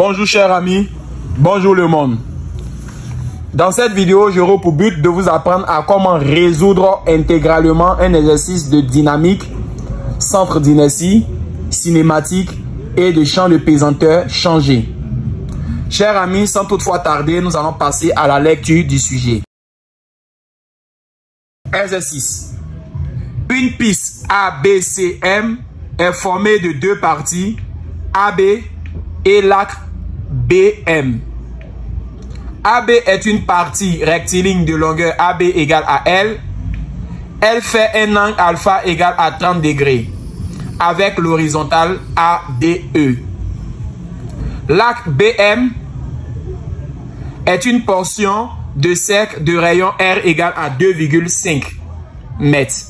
Bonjour chers amis, bonjour le monde. Dans cette vidéo, j'aurai pour but de vous apprendre à comment résoudre intégralement un exercice de dynamique, centre d'inertie, cinématique et de champ de pesanteur changé. Chers amis, sans toutefois tarder, nous allons passer à la lecture du sujet. Exercice. Une piste ABCM est formée de deux parties, AB et l'axe BM. AB est une partie rectiligne de longueur AB égale à L. Elle fait un angle alpha égal à 30 degrés avec l'horizontale ADE. L'axe BM est une portion de cercle de rayon R égale à 2,5 mètres.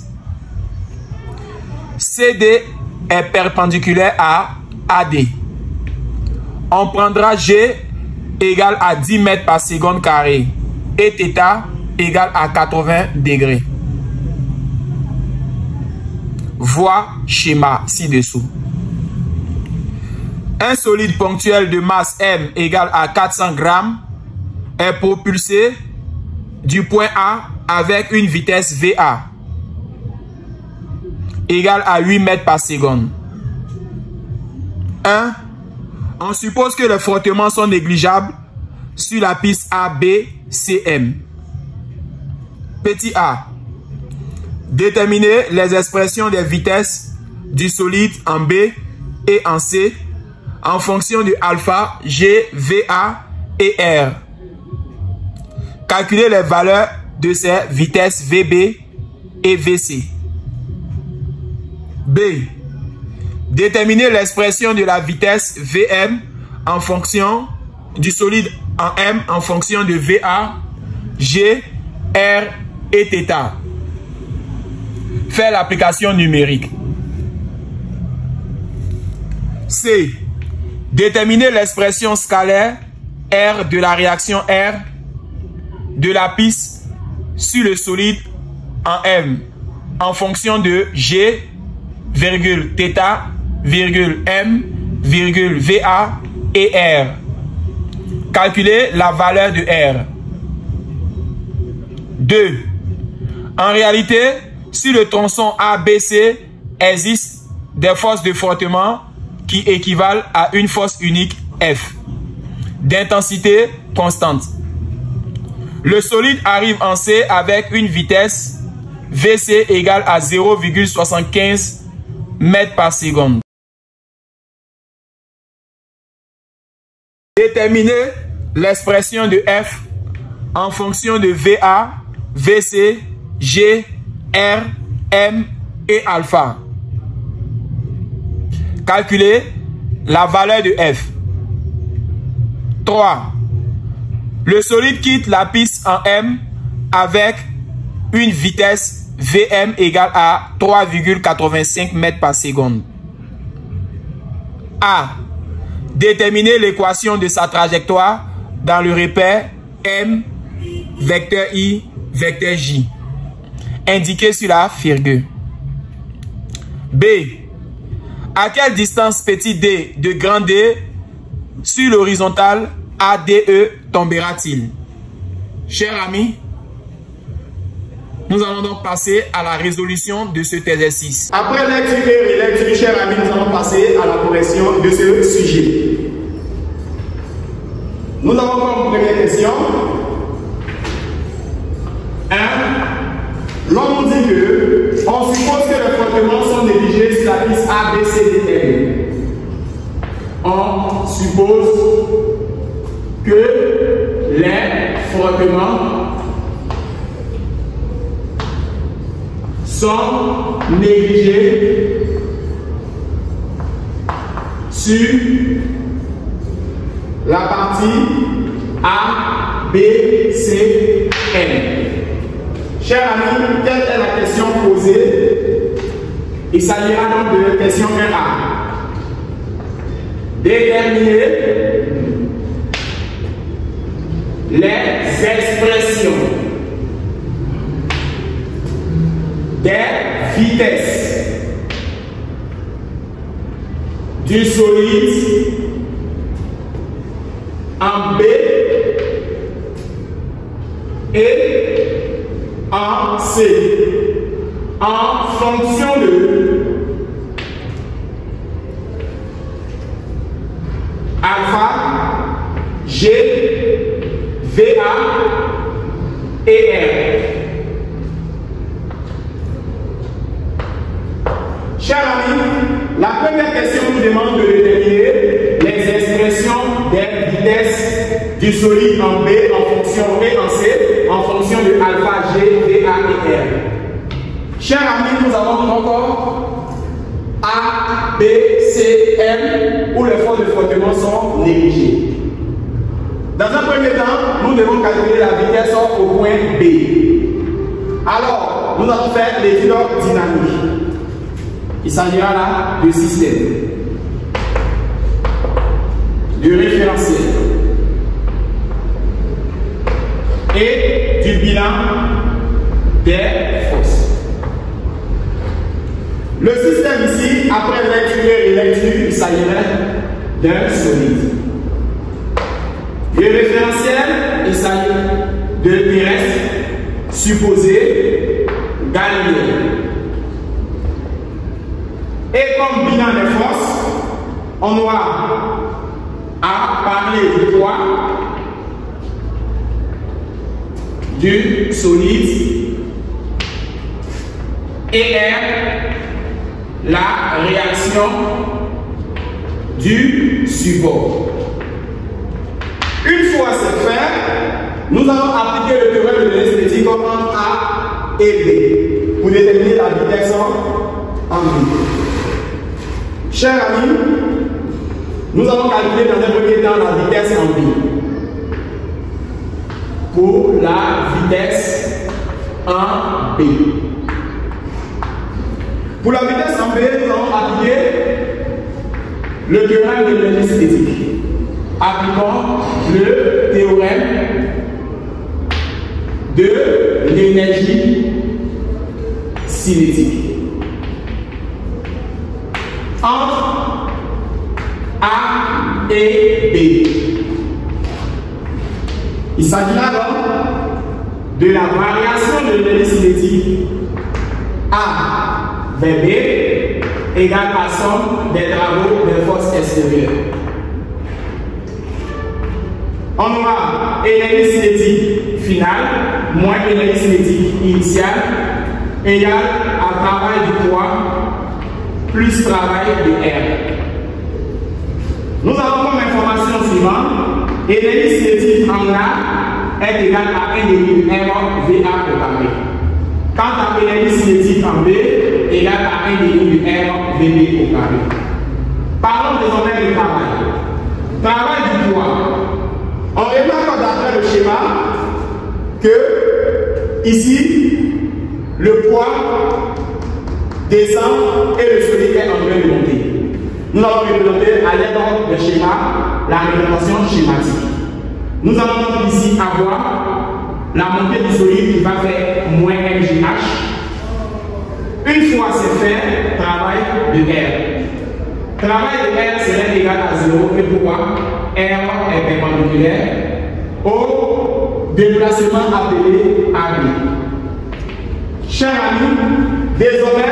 CD est perpendiculaire à AD. On prendra G égale à 10 mètres par seconde carré et θ égale à 80 degrés. Vois schéma ci-dessous. Un solide ponctuel de masse M égale à 400 grammes est propulsé du point A avec une vitesse VA égale à 8 mètres par seconde. 1. On suppose que les frottements sont négligeables sur la piste ABCM. Petit a. Déterminer les expressions des vitesses du solide en B et en C en fonction de alpha, G, VA et R. Calculer les valeurs de ces vitesses VB et VC. B. Déterminer l'expression de la vitesse Vm en fonction du solide en M en fonction de VA, G, R et θ. Faire l'application numérique. C. Déterminer l'expression scalaire R de la réaction R de la piste sur le solide en M en fonction de G, θ, M, VA et R. Calculer la valeur de R. 2. En réalité, sur le tronçon ABC, existe des forces de frottement qui équivalent à une force unique F, d'intensité constante. Le solide arrive en C avec une vitesse VC égale à 0,75 mètres par seconde. Déterminer l'expression de F en fonction de VA, VC, G, R, M et alpha. Calculer la valeur de F. 3. Le solide quitte la piste en M avec une vitesse Vm égale à 3,85 mètres par seconde. A. Déterminer l'équation de sa trajectoire dans le repère M, vecteur I, vecteur J, indiqué sur la virgule. B. À quelle distance petit d de grand D sur l'horizontale ADE tombera-t-il? Chers amis, nous allons donc passer à la résolution de cet exercice. Après lecture et relecture, chers amis, nous allons passer à la correction de ce sujet. Nous avons comme première question. 1. L'on nous dit que on suppose que les frottements sont négligés sur la piste ABCDM. On suppose que les frottements sont négligés sur la partie A, B, C, M. Chers amis, quelle est la question posée? Il s'agira donc de la question 1A. Déterminer les expressions des vitesses du solide en B et en C en fonction de alpha, G, VA et R. Chers amis, la première question nous demande de déterminer les expressions des vitesses du solide en B en fonction et en C en fonction de alpha, G, VA et R. Chers amis, nous avons encore A, B, C, M où les forces de frottement sont négligées. Dans un premier temps, nous devons calculer la vitesse au point B. Alors, nous allons faire l'étude dynamique. Il s'agira là du système, du référentiel et du bilan des forces. Le système ici, après lecture et lecture, il s'agirait d'un solide. Le référentiel, il s'agit de terrestre supposé galiléen. Et comme bilan des forces, on aura à parler du poids du solide et R, la réaction du support. Une fois c'est fait, nous allons appliquer le théorème de l'esthétique entre A et B pour déterminer la vitesse en B. Chers amis, nous allons calculer dans un premier temps la vitesse en B. Pour la vitesse en B. Pour la vitesse en B, nous allons appliquer le théorème de l'esthétique. Appliquons le théorème de l'énergie cinétique. Entre A et B. Il s'agit là donc de la variation de l'énergie cinétique A vers B égale à somme des travaux des forces extérieures. On aura énergie cinétique finale moins énergie cinétique initiale égale à travail du poids plus travail de R. Nous avons comme information suivante, énergie cinétique en A est égale à 1,1 R VA au carré. Quant à énergie cinétique en B, égale à 1,1 R VB au carré. Parlons désormais du travail. Travail du poids. On remarque d'après le schéma que ici, le poids descend et le solide est en train de monter. Nous allons représenter à l'aide du schéma la représentation schématique. Nous allons donc ici avoir la montée du solide qui va faire moins MGH. Une fois c'est fait, travail de R. Travail de R serait égal à 0 et pourquoi R est perpendiculaire au déplacement appelé AB. Chers amis, désormais,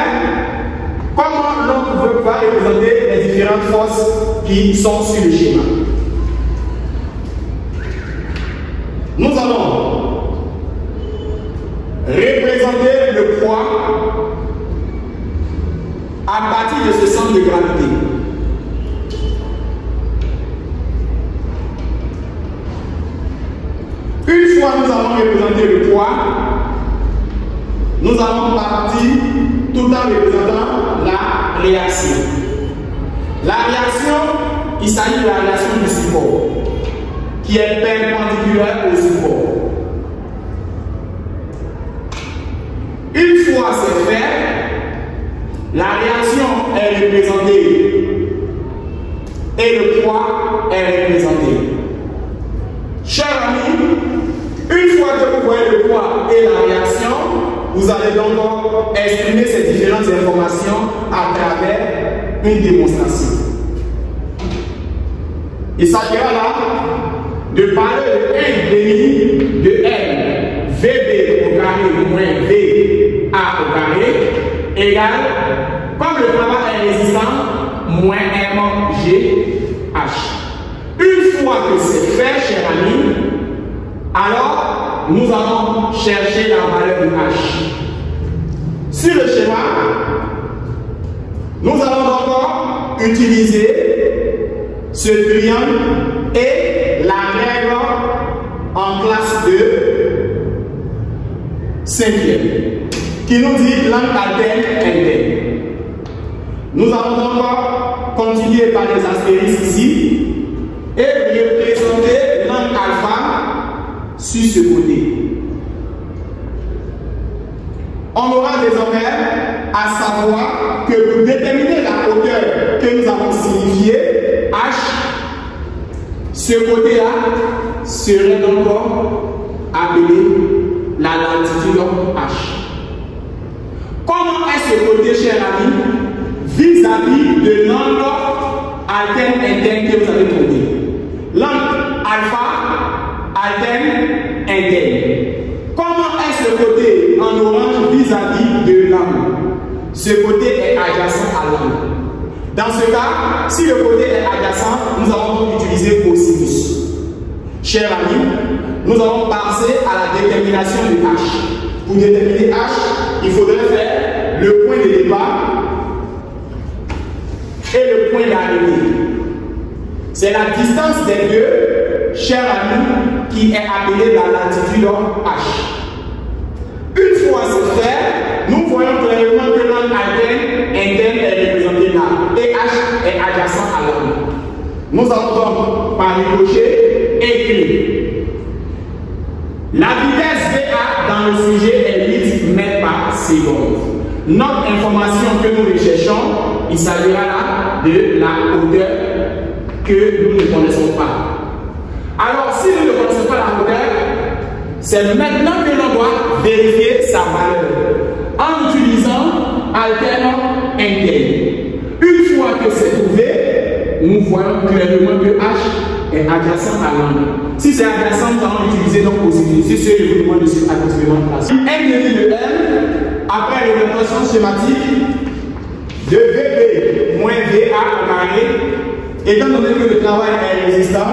comment l'on va représenter les différentes forces qui sont sur le schéma? Nous allons représenter le poids à partir de ce centre de gravité. Une fois nous avons représenté le poids, nous allons partir tout en représentant la réaction. La réaction, il s'agit de la réaction du support, qui est perpendiculaire au support. Une fois c'est fait, la réaction est représentée et le poids est représenté. Chers amis, une fois que vous voyez le poids et la réaction, vous allez donc exprimer ces différentes informations à travers une démonstration. Il s'agira là de parler de 1 demi de M VB au carré moins VA au carré égale, comme le travail est résistant, moins MGH. Une fois que c'est fait, chers amis, alors nous allons chercher la valeur de H. Sur le schéma, nous allons encore utiliser ce triangle et la règle en classe de 5e qui nous dit langue alterne interne. Nous allons encore continuer par les astérisques ici et représenter langue alpha sur ce côté. On aura désormais à savoir que pour déterminer la hauteur que nous avons signifiée, H, ce côté-là serait donc appelé la latitude H. Comment est ce côté, cher ami, vis-à-vis de l'angle alterne interne que vous avez trouvé? L'angle alpha alterne interne. Comment est ce côté en orange vis-à-vis de l'angle? Ce côté est adjacent à l'angle. Dans ce cas, si le côté est adjacent, nous allons donc utiliser cosinus. Chers amis, nous allons passer à la détermination de H. Pour déterminer H, il faudrait faire le point de départ et le point d'arrivée. C'est la distance des deux, chers amis, qui est appelée la latitude H. Une fois c'est fait, nous voyons clairement que l'angle interne est représenté là et H est adjacent à l'angle. Nous allons donc par ricochet écrire. La vitesse VA dans le sujet est 8 mètres par seconde. Notre information que nous recherchons, il s'agira là de la hauteur que nous ne connaissons pas. Alors, si nous ne connaissons pas la hauteur, c'est maintenant que l'on doit vérifier sa valeur en utilisant alternant interne. Une fois que c'est trouvé, nous voyons clairement que H est adjacent à l'angle. Si c'est adjacent, nous allons utiliser donc cosinus. C'est ce que je vous demande de suivre activement classe. M de M, après l'orientation schématique de VB moins VA au carré, étant donné que le travail est résistant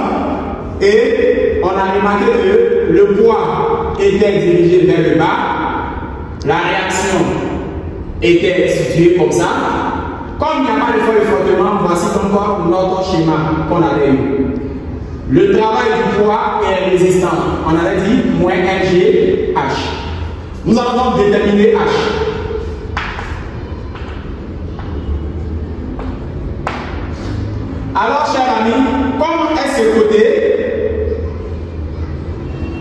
et on a remarqué que le poids était dirigé vers le bas, la réaction était située comme ça. Comme il n'y a pas de feuille de frottement, voici encore notre schéma qu'on avait eu. Le travail du poids est résistant. On avait dit moins MGH. Nous allons donc déterminer H. Alors, chers amis, comment est ce côté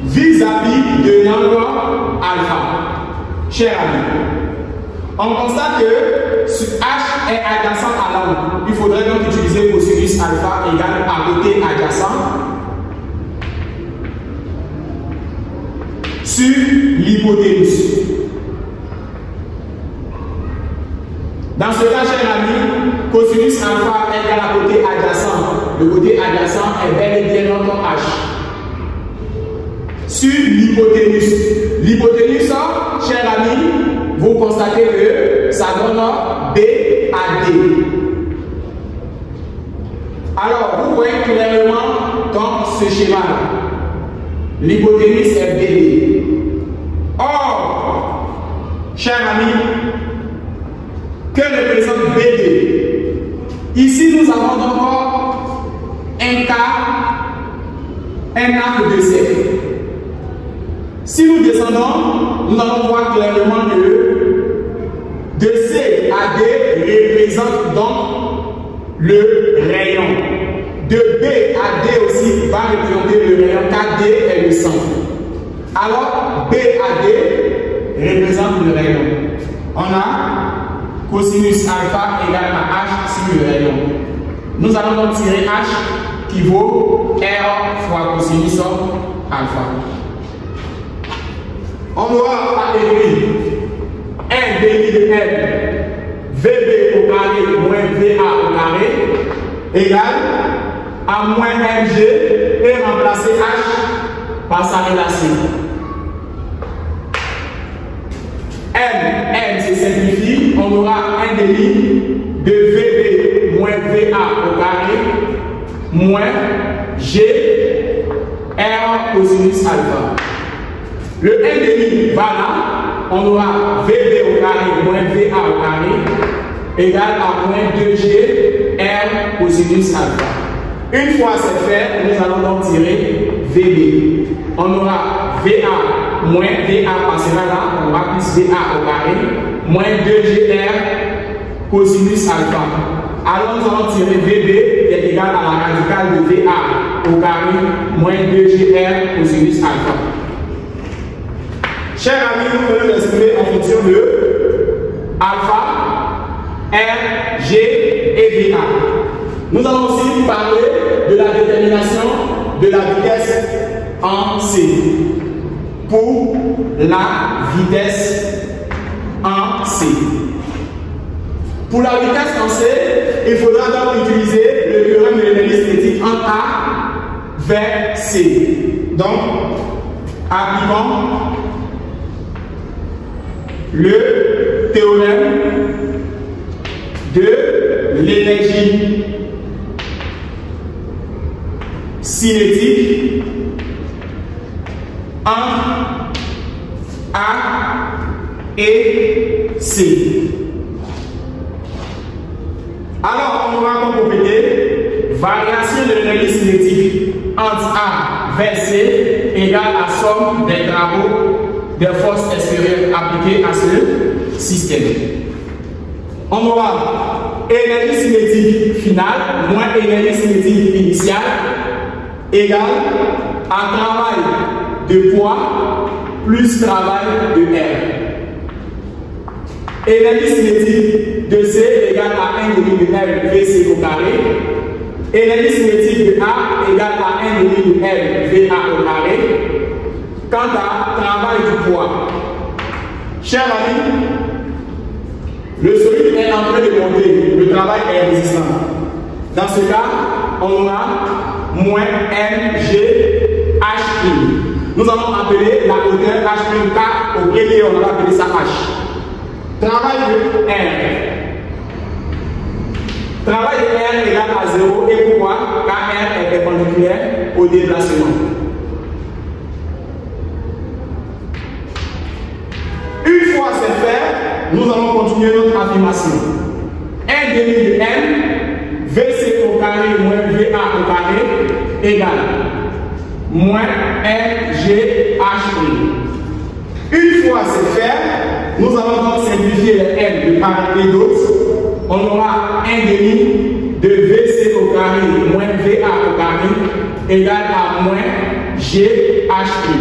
vis-à-vis de l'angle alpha? Chers amis, on constate que H est adjacent à l'angle. Il faudrait donc utiliser cosinus alpha égale à côté adjacent sur l'hypoténuse. Dans ce cas, chers amis, cosinus alpha égale à côté adjacent. Le côté adjacent est bel et bien notre H. Sur l'hypoténuse. L'hypoténuse, chers amis, vous constatez que ça donne B à D. Alors, vous voyez clairement dans ce schéma-là, l'hypoténuse est BD. Or, chers amis, que représente BD? Ici, nous avons encore un arc de cercle. Si nous descendons, nous allons voir clairement que de C à D représente donc le rayon. De B à D aussi va représenter le rayon car D est le centre. Alors B à D représente le rayon. On a cosinus alpha égale à H sur le rayon. Nous allons donc tirer H qui vaut R fois cosinus alpha. On aura à écrire 1 demi de M VB au carré moins VA au carré égale à moins MG et pouvez remplacer H par sa relation. M se simplifie, on aura 1 demi de VB moins VA au carré moins G R cosinus alpha. Le 1 demi va là, on aura VB au carré moins VA au carré égale à moins 2G R cosinus alpha. Une fois c'est fait, nous allons donc tirer VB. On aura VA moins VA passera là, on aura plus VA au carré moins 2GR cosinus alpha. Alors nous allons tirer VB qui est égal à la radicale de VA au carré moins 2GR cosinus alpha. Chers amis, nous pouvons l'exprimer en fonction de alpha, R, G et VA. Nous allons aussi parler de la détermination de la vitesse en C. Pour la vitesse en C. Pour la vitesse en C, il faudra donc utiliser le théorème de l'énergie cinétique en A vers C. Donc, appliquons le théorème de l'énergie cinétique entre A et C. Alors, on va compléter variation de l'énergie cinétique entre A vers C égale à somme des travaux des forces extérieures appliquées à ce système. On aura énergie cinétique finale moins énergie cinétique initiale égale à travail de poids plus travail de R. Énergie cinétique de C égale à 1 demi de L VC au carré. Énergie cinétique de A égale à 1 demi de L VA au carré. Quant à travail du poids, chers amis, le solide est en train de monter, le travail est résistant. Dans ce cas, on aura moins mg h'. Nous allons appeler la hauteur h' car au premier on va appeler ça h. Travail de R. Travail de R égale à 0 et pourquoi? Car R est perpendiculaire au déplacement. Une fois c'est fait, nous allons continuer notre affirmation. 1 demi de M, VC au carré moins VA au carré égale moins MGH'. Une fois c'est fait, nous allons donc simplifier les M de part et d'autre. On aura 1 demi de VC au carré moins VA au carré égale à moins GH'.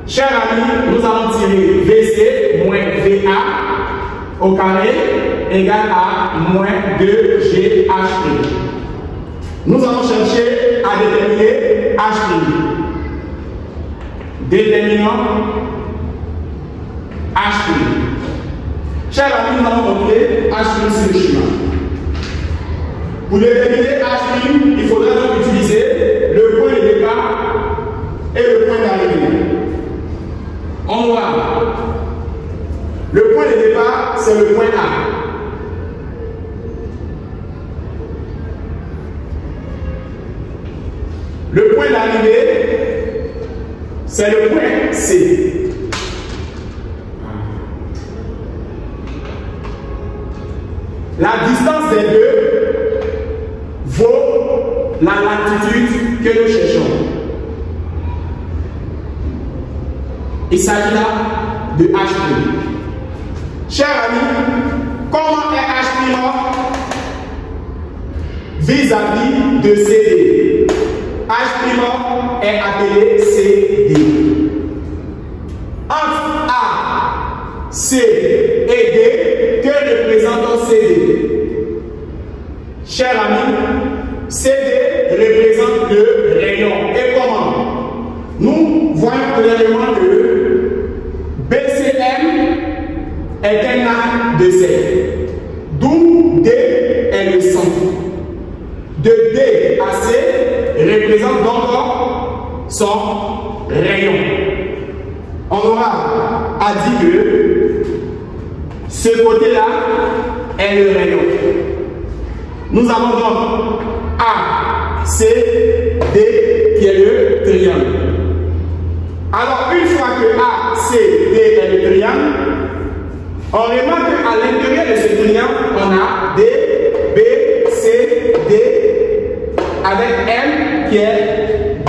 Chers amis, nous allons tirer VC moins VA au carré égale à moins 2GH'. Nous allons chercher à déterminer H'. Déterminant H'. Chers amis, nous allons montrer H' sur le schéma. Pour déterminer H', il faudra donc utiliser le point de départ et le point d'arrivée. On voit le point de départ, c'est le point A. Le point d'arrivée, c'est le point C. La distance des deux vaut la latitude que nous cherchons. Il s'agit là de H'. Chers amis, comment est H' vis-à-vis de CD? H' est appelé CD. Entre A, C et D, que représente CD? Chers amis, CD représente le rayon. Et comment? Nous voyons clairement que BCM est un axe de C, d'où D est le centre. De D à C représente donc son rayon. On aura à dire que ce côté-là est le rayon. Nous avons donc A, C, D qui est le triangle. Alors, une fois que A, C, D est le triangle, on remarque qu'à l'intérieur de ce triangle, on a D, B, C, D, avec M qui est B,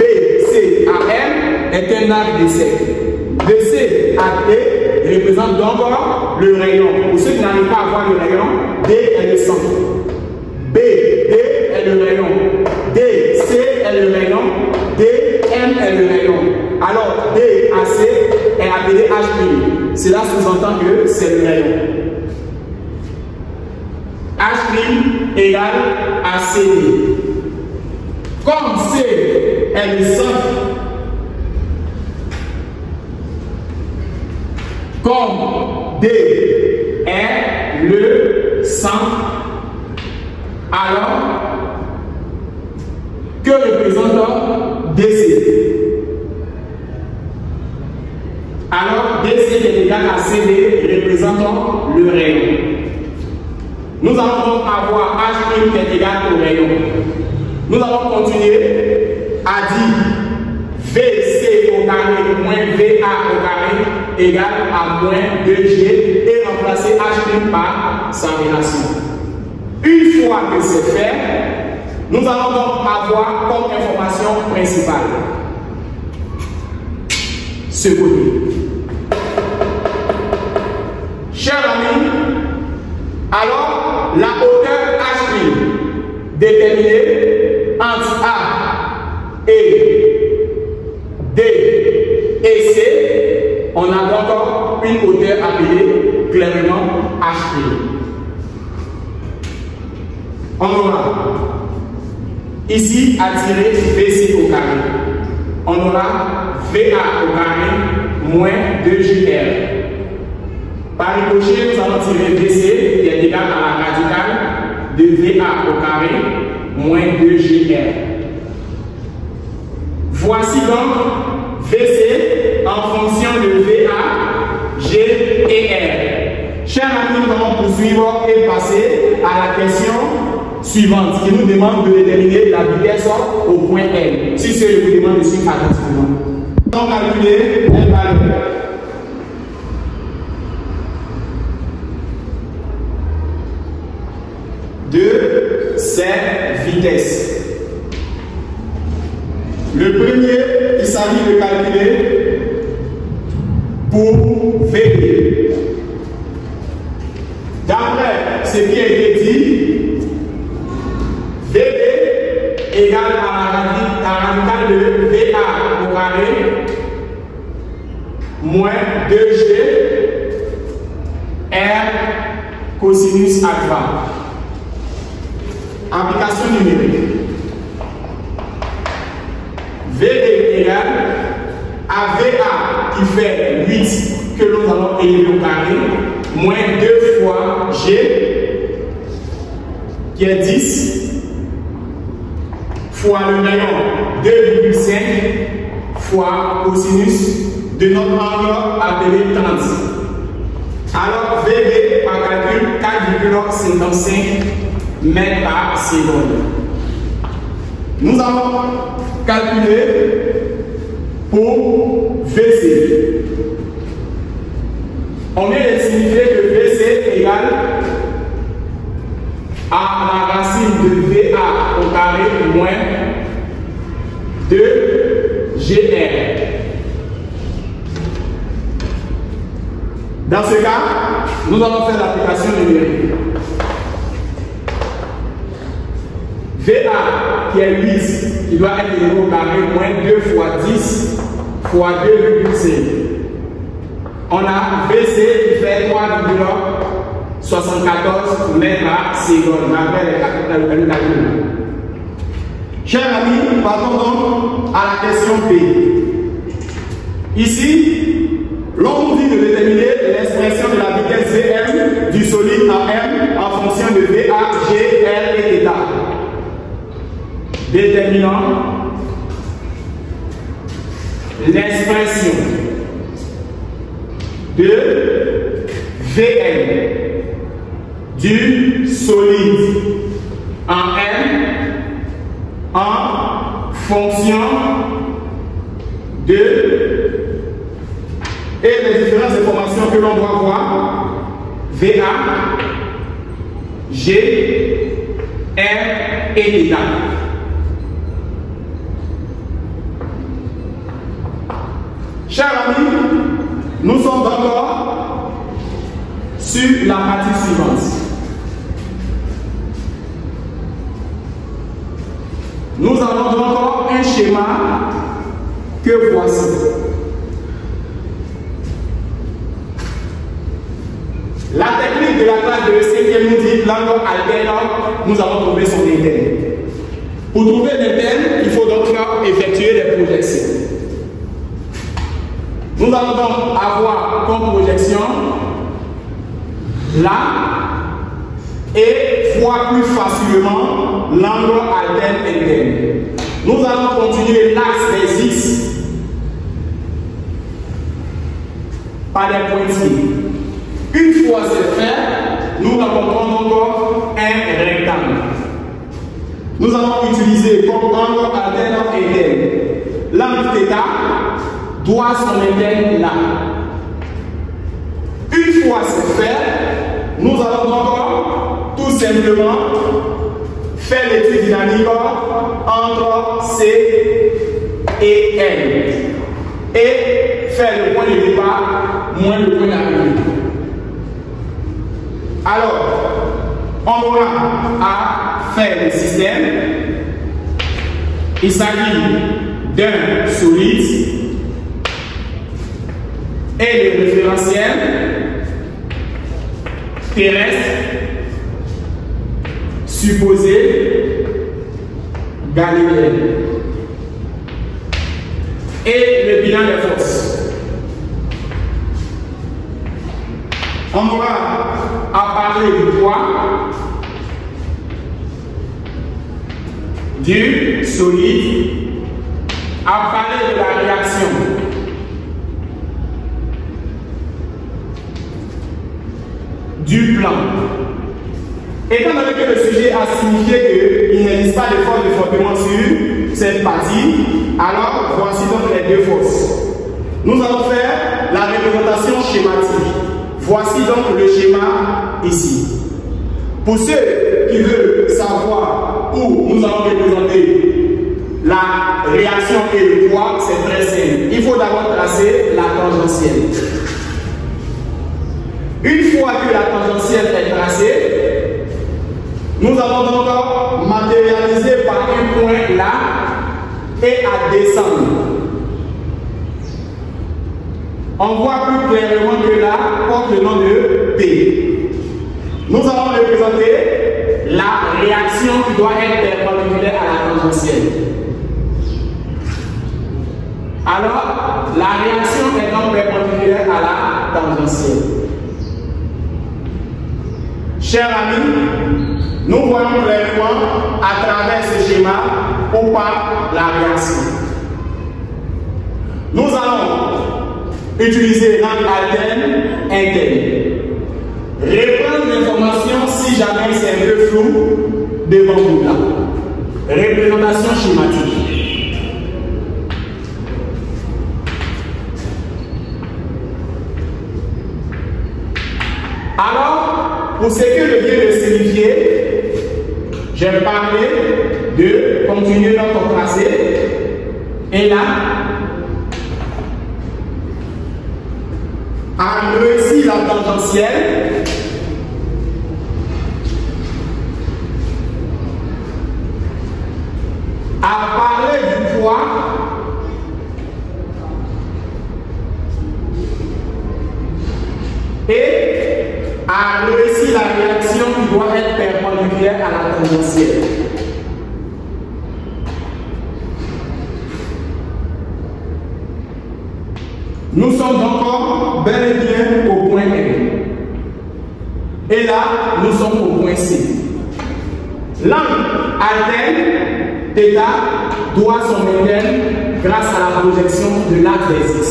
C, A, M est un arc de cercle. De C à D représente donc le rayon. Pour ceux qui n'arrivent pas à voir le rayon, D est le centre. B, D est le rayon. D, C est le rayon. D, M est le rayon. Alors, D à C est appelé H'. Cela sous-entend que c'est le rayon. H' égale à C. Comme C est le centre, comme D est le centre, alors que représente DC? Alors DC est égal à CD représentant le rayon. Nous allons donc avoir H' qui est égal au rayon. Nous allons continuer à dire VC au carré moins VA au carré égale à moins 2G et remplacer H' par sa relation. Une fois que c'est fait, nous allons donc avoir comme information principale ce côté. Chers amis, alors la hauteur H' déterminée entre A et D et C, on a donc une hauteur appelée clairement H'. On aura ici à tirer VC au carré. On aura VA au carré moins 2JR. Par ricochet, nous allons tirer VC qui est égal à la radicale de VA au carré moins 2JR. Voici donc VC en fonction de VA, G et R. Chers amis, nous allons poursuivre et passer à la question suivante qui nous demande de déterminer la vitesse au point L. Si c'est vous demande de suivre attentivement. Donc calculer un valeur. De ces vitesses. Le premier, il s'agit de calculer pour VD. D'après ce qui a été dit, VD égale à la radicale de VA au carré moins 2G R cosinus alpha. Application numérique. VD égale à VA qui fait 8 que nous allons élever au carré moins 2 fois G qui est 10 fois le rayon 2,5 fois cosinus de notre angle appelé 30. Alors VD par calcul 4,55 mètres par seconde. Nous allons calculer pour VC. On vient de signifier que VC égale à la racine de VA au carré moins 2GR. Dans ce cas, nous allons faire l'application numérique. VA qui est 8, qui doit être élevé au carré moins 2 fois 10 fois 2,5. On a VC qui fait 3,74 mètres par seconde. Le calcul. Chers amis, partons donc à la question P. Ici, l'on nous dit de déterminer l'expression de la vitesse Vm du solide à M en fonction de VA, G, L et θ. Déterminant l'expression de Vn du solide en M en fonction de et les différentes informations que l'on doit voir VA, G, R et θ. Chers amis, nous sommes encore sur la partie suivante. Nous avons encore un schéma que voici. La technique de la classe de l'EC nous dit l'angle alterne, nous allons trouver son interne. Pour trouver l'interne, il faut donc effectuer des projections. Nous allons donc avoir comme projection là et voir plus facilement l'angle alterne interne. Nous allons continuer l'axe des X par des pointillés. Une fois c'est fait, nous rencontrons encore un rectangle. Nous allons utiliser comme angle alterne interne l'angle θ doit son interne là. Une fois c'est fait, nous allons encore tout simplement faire l'étude dynamique entre C et N et faire le point de départ moins le point d'arrivée. Alors, on aura à faire le système. Il s'agit d'un solide et le référentiel terrestre supposé galiléen et le bilan des forces. On aura à parler du poids du solide, à parler de la réaction du plan. Étant donné que le sujet a signifié qu'il n'existe pas de force de frottement sur cette partie, alors voici donc les deux forces. Nous allons faire la représentation schématique. Voici donc le schéma ici. Pour ceux qui veulent savoir où nous allons représenter la réaction et le poids, c'est très simple. Il faut d'abord tracer la tangentielle. Une fois que la tangentielle est tracée, nous allons donc matérialiser par un point là et à descendre. On voit plus clairement que là porte le nom de P. Nous allons représenter la réaction qui doit être perpendiculaire à la tangentielle. Alors, la réaction est donc perpendiculaire à la tangentielle. Chers amis, nous voyons clairement à travers ce schéma où part la réaction. Nous allons utiliser l'angle alterne interne. Reprendre l'information si jamais c'est un peu flou devant vous là. Représentation schématique. Alors, pour ce que je viens de signifier, j'ai parlé de continuer notre tracé et là, à réussir la tangentielle, à parler du poids, et à réussir la réaction qui doit être perpendiculaire à la tangentielle. Nous sommes encore bel et bien au point M. Et là, nous sommes au point C. L'angle alterne, θ, doit son interne grâce à la projection de l'axe des X.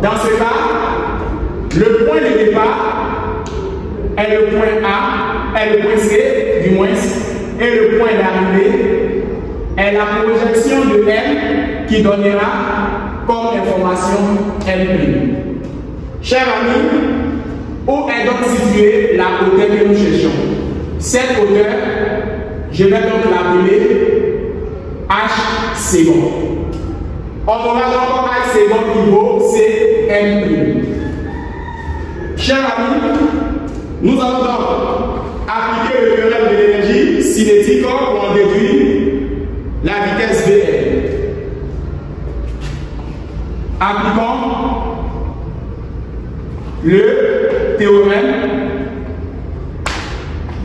Dans ce cas, le point de départ est le point A, est le point C, du moins, et le point d'arrivée est la projection de M qui donnera comme information M'. Chers amis, où est donc située la hauteur que nous cherchons? Cette hauteur, je vais donc l'appeler H second. On aura donc H second qui vaut CM'. Chers amis, nous allons donc appliquer le théorème de l'énergie cinétique pour en déduire la vitesse Vm. Appliquons le théorème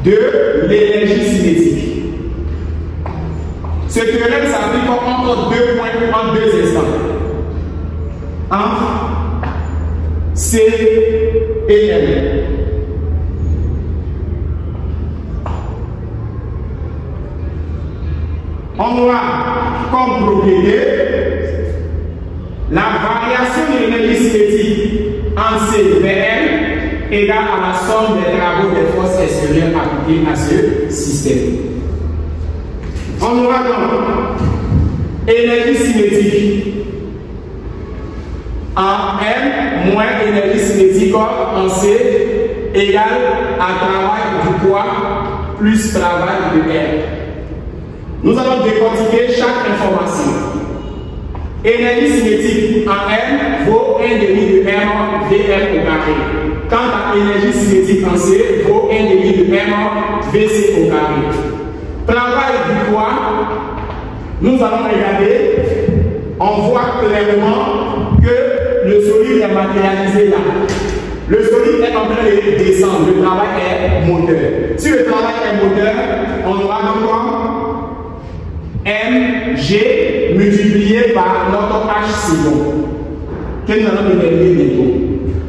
de l'énergie cinétique. Ce théorème s'applique entre deux points, en deux instants. Entre C et M. On aura comme propriété la variation de l'énergie cinétique en CVM égale à la somme des travaux des forces extérieures appliquées à ce système. On aura donc énergie cinétique en M moins énergie cinétique en C égale à travail du poids plus travail de R. Nous allons décortiquer chaque information. Énergie cinétique en M vaut 1 demi de M Vm au carré. Quant à énergie cinétique en C vaut 1 demi de M Vc au carré. Travail du poids, nous allons regarder, on voit clairement que le solide est matérialisé là. Le solide est en train de descendre, le travail est moteur. Si le travail est moteur, on aura donc mg multiplié par notre h second que nous allons déterminer bientôt.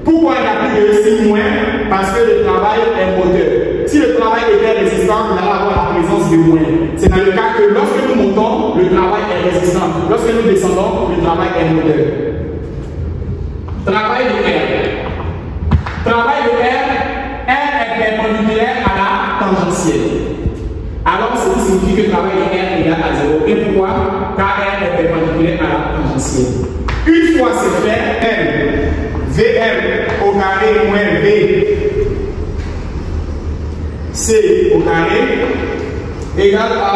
Pourquoi il y a plus de 6 moins? Parce que le travail est moteur. Si le travail était résistant, nous allons avoir la présence de moins. C'est dans le cas que lorsque nous montons, le travail est résistant. Lorsque nous descendons, le travail est moteur. Travail de R. Travail de R est perpendiculaire à la tangentielle. Alors, ceci signifie que le travail de R égale à 0. Et pourquoi? Car R est perpendiculaire à la tangentielle. Une fois c'est fait, M, Vm au carré moins V, C au carré, égale à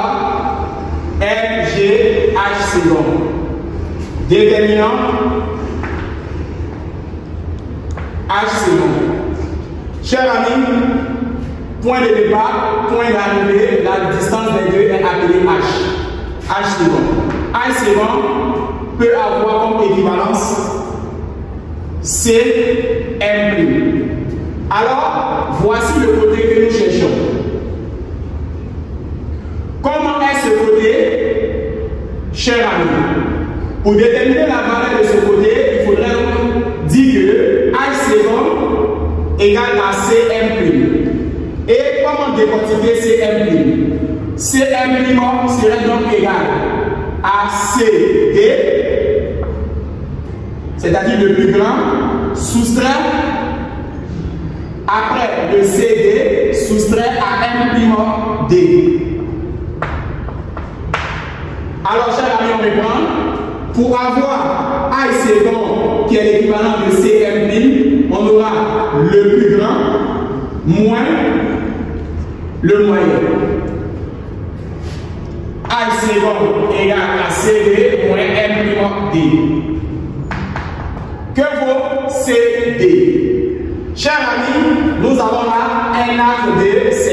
Mg H second. Déterminant H second. Chers amis, point de départ, point d'arrivée, la distance des deux est appelée H. H second. H second peut avoir comme équivalence CM'. Alors, voici le côté que nous cherchons. Comment est ce côté, cher ami? Pour déterminer la valeur de ce côté, il faudrait donc dire que H second égale à CM'. Et comment décortiquer CM'? CM' serait donc égal à CD, c'est-à-dire le plus grand, soustrait après le CD, soustrait à M', D. Alors, chers amis, on reprend. Pour avoir I second qui est l'équivalent de CM', on aura le plus grand moins le moyen. I second égale à CD moins M', D. Que vaut CD? Chers amis, nous avons là un arc de C.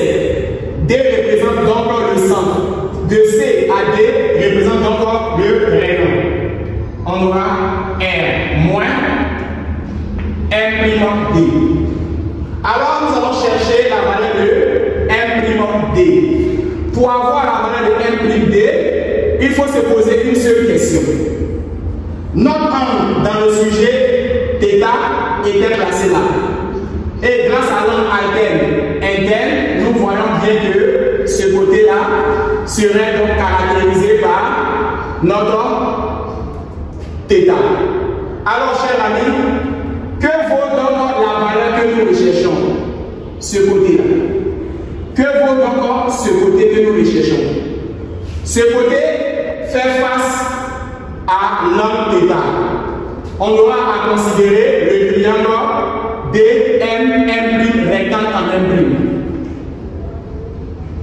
D représente donc le centre. De C à D représente donc le rayon. On aura R moins M', D. Alors nous allons chercher la valeur de M', D. Pour avoir la valeur de M', il faut se poser une seule question. Notre angle dans le sujet θ était placé là. Et grâce à l'angle interne, nous voyons bien que ce côté-là serait donc caractérisé par notre θ. Alors, chers amis, que vaut donc la valeur que nous recherchons? Ce côté-là. Que vaut donc ce côté que nous recherchons? Ce côté fait face à l'angle θ. On aura à considérer le triangle DMM' rectangle en M'.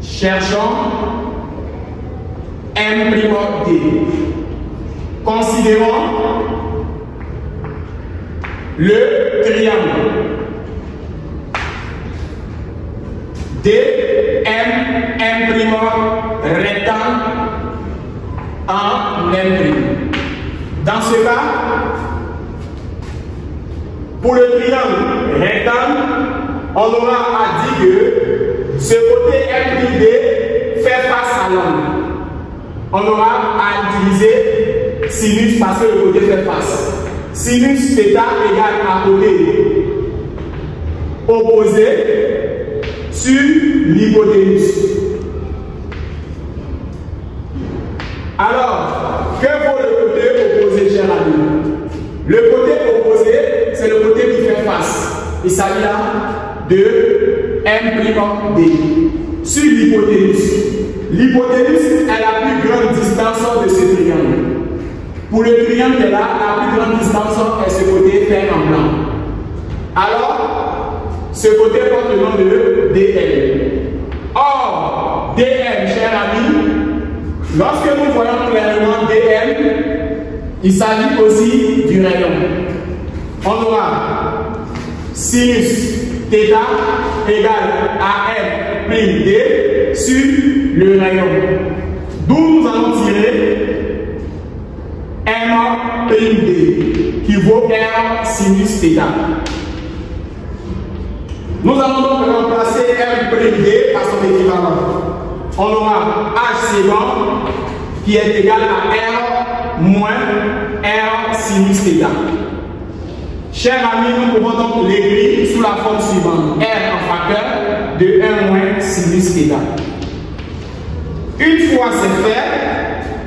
Cherchons M''D. Considérons le triangle DMM' rectangle en M'. Dans ce cas, pour le triangle rectangle, on aura à dire que ce côté M''D fait face à l'angle. On aura à utiliser sinus parce que le côté fait face. Sinus θ égale à côté opposé sur l'hypoténuse. Alors, que vaut le côté opposé, cher ami? Le côté opposé, c'est le côté qui fait face. Il s'agit là de M''D sur l'hypoténuse. L'hypoténuse est la plus grande distance de ce triangle. Pour le triangle qui est là, la plus grande distance est ce côté fait en blanc. Alors, ce côté porte le nom de DM. Or, DM, cher ami, lorsque nous voyons clairement DM, il s'agit aussi du rayon. On aura sinus θ égale à M''D sur le rayon. D'où nous allons tirer M''D qui vaut R sinus θ. Nous allons donc remplacer M''D par son équivalent. On aura H secant qui est égal à R moins R sinus θ. Chers amis, nous pouvons donc l'écrire sous la forme suivante. R en facteur de 1 moins sinus θ. Une fois c'est fait,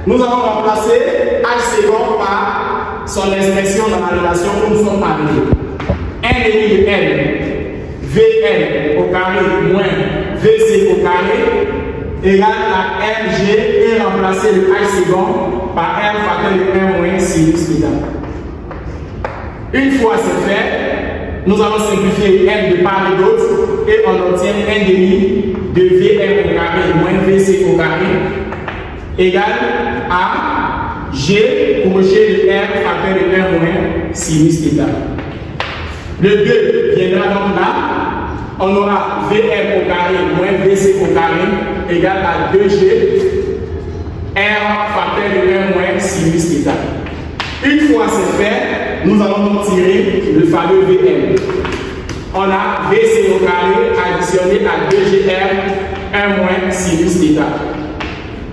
nous allons remplacer H secant par son expression dans la relation où nous sommes arrivés. N demi de N, Vn au carré moins Vc au carré égale à Mg et remplacer le H secant par R facteur de 1 moins sinus θ. Une fois c'est fait, nous allons simplifier N de part et d'autre et on obtient N demi de Vm au carré moins Vc au carré égale à G pour G de R facteur de 1 moins sinus θ. Le 2 viendra donc là, on aura Vm au carré moins Vc au carré égale à 2G R facteur de 1 moins sinus θ. Une fois c'est fait, nous allons donc tirer le fameux Vm. On a Vc au carré additionné à 2GR 1 moins sinus θ.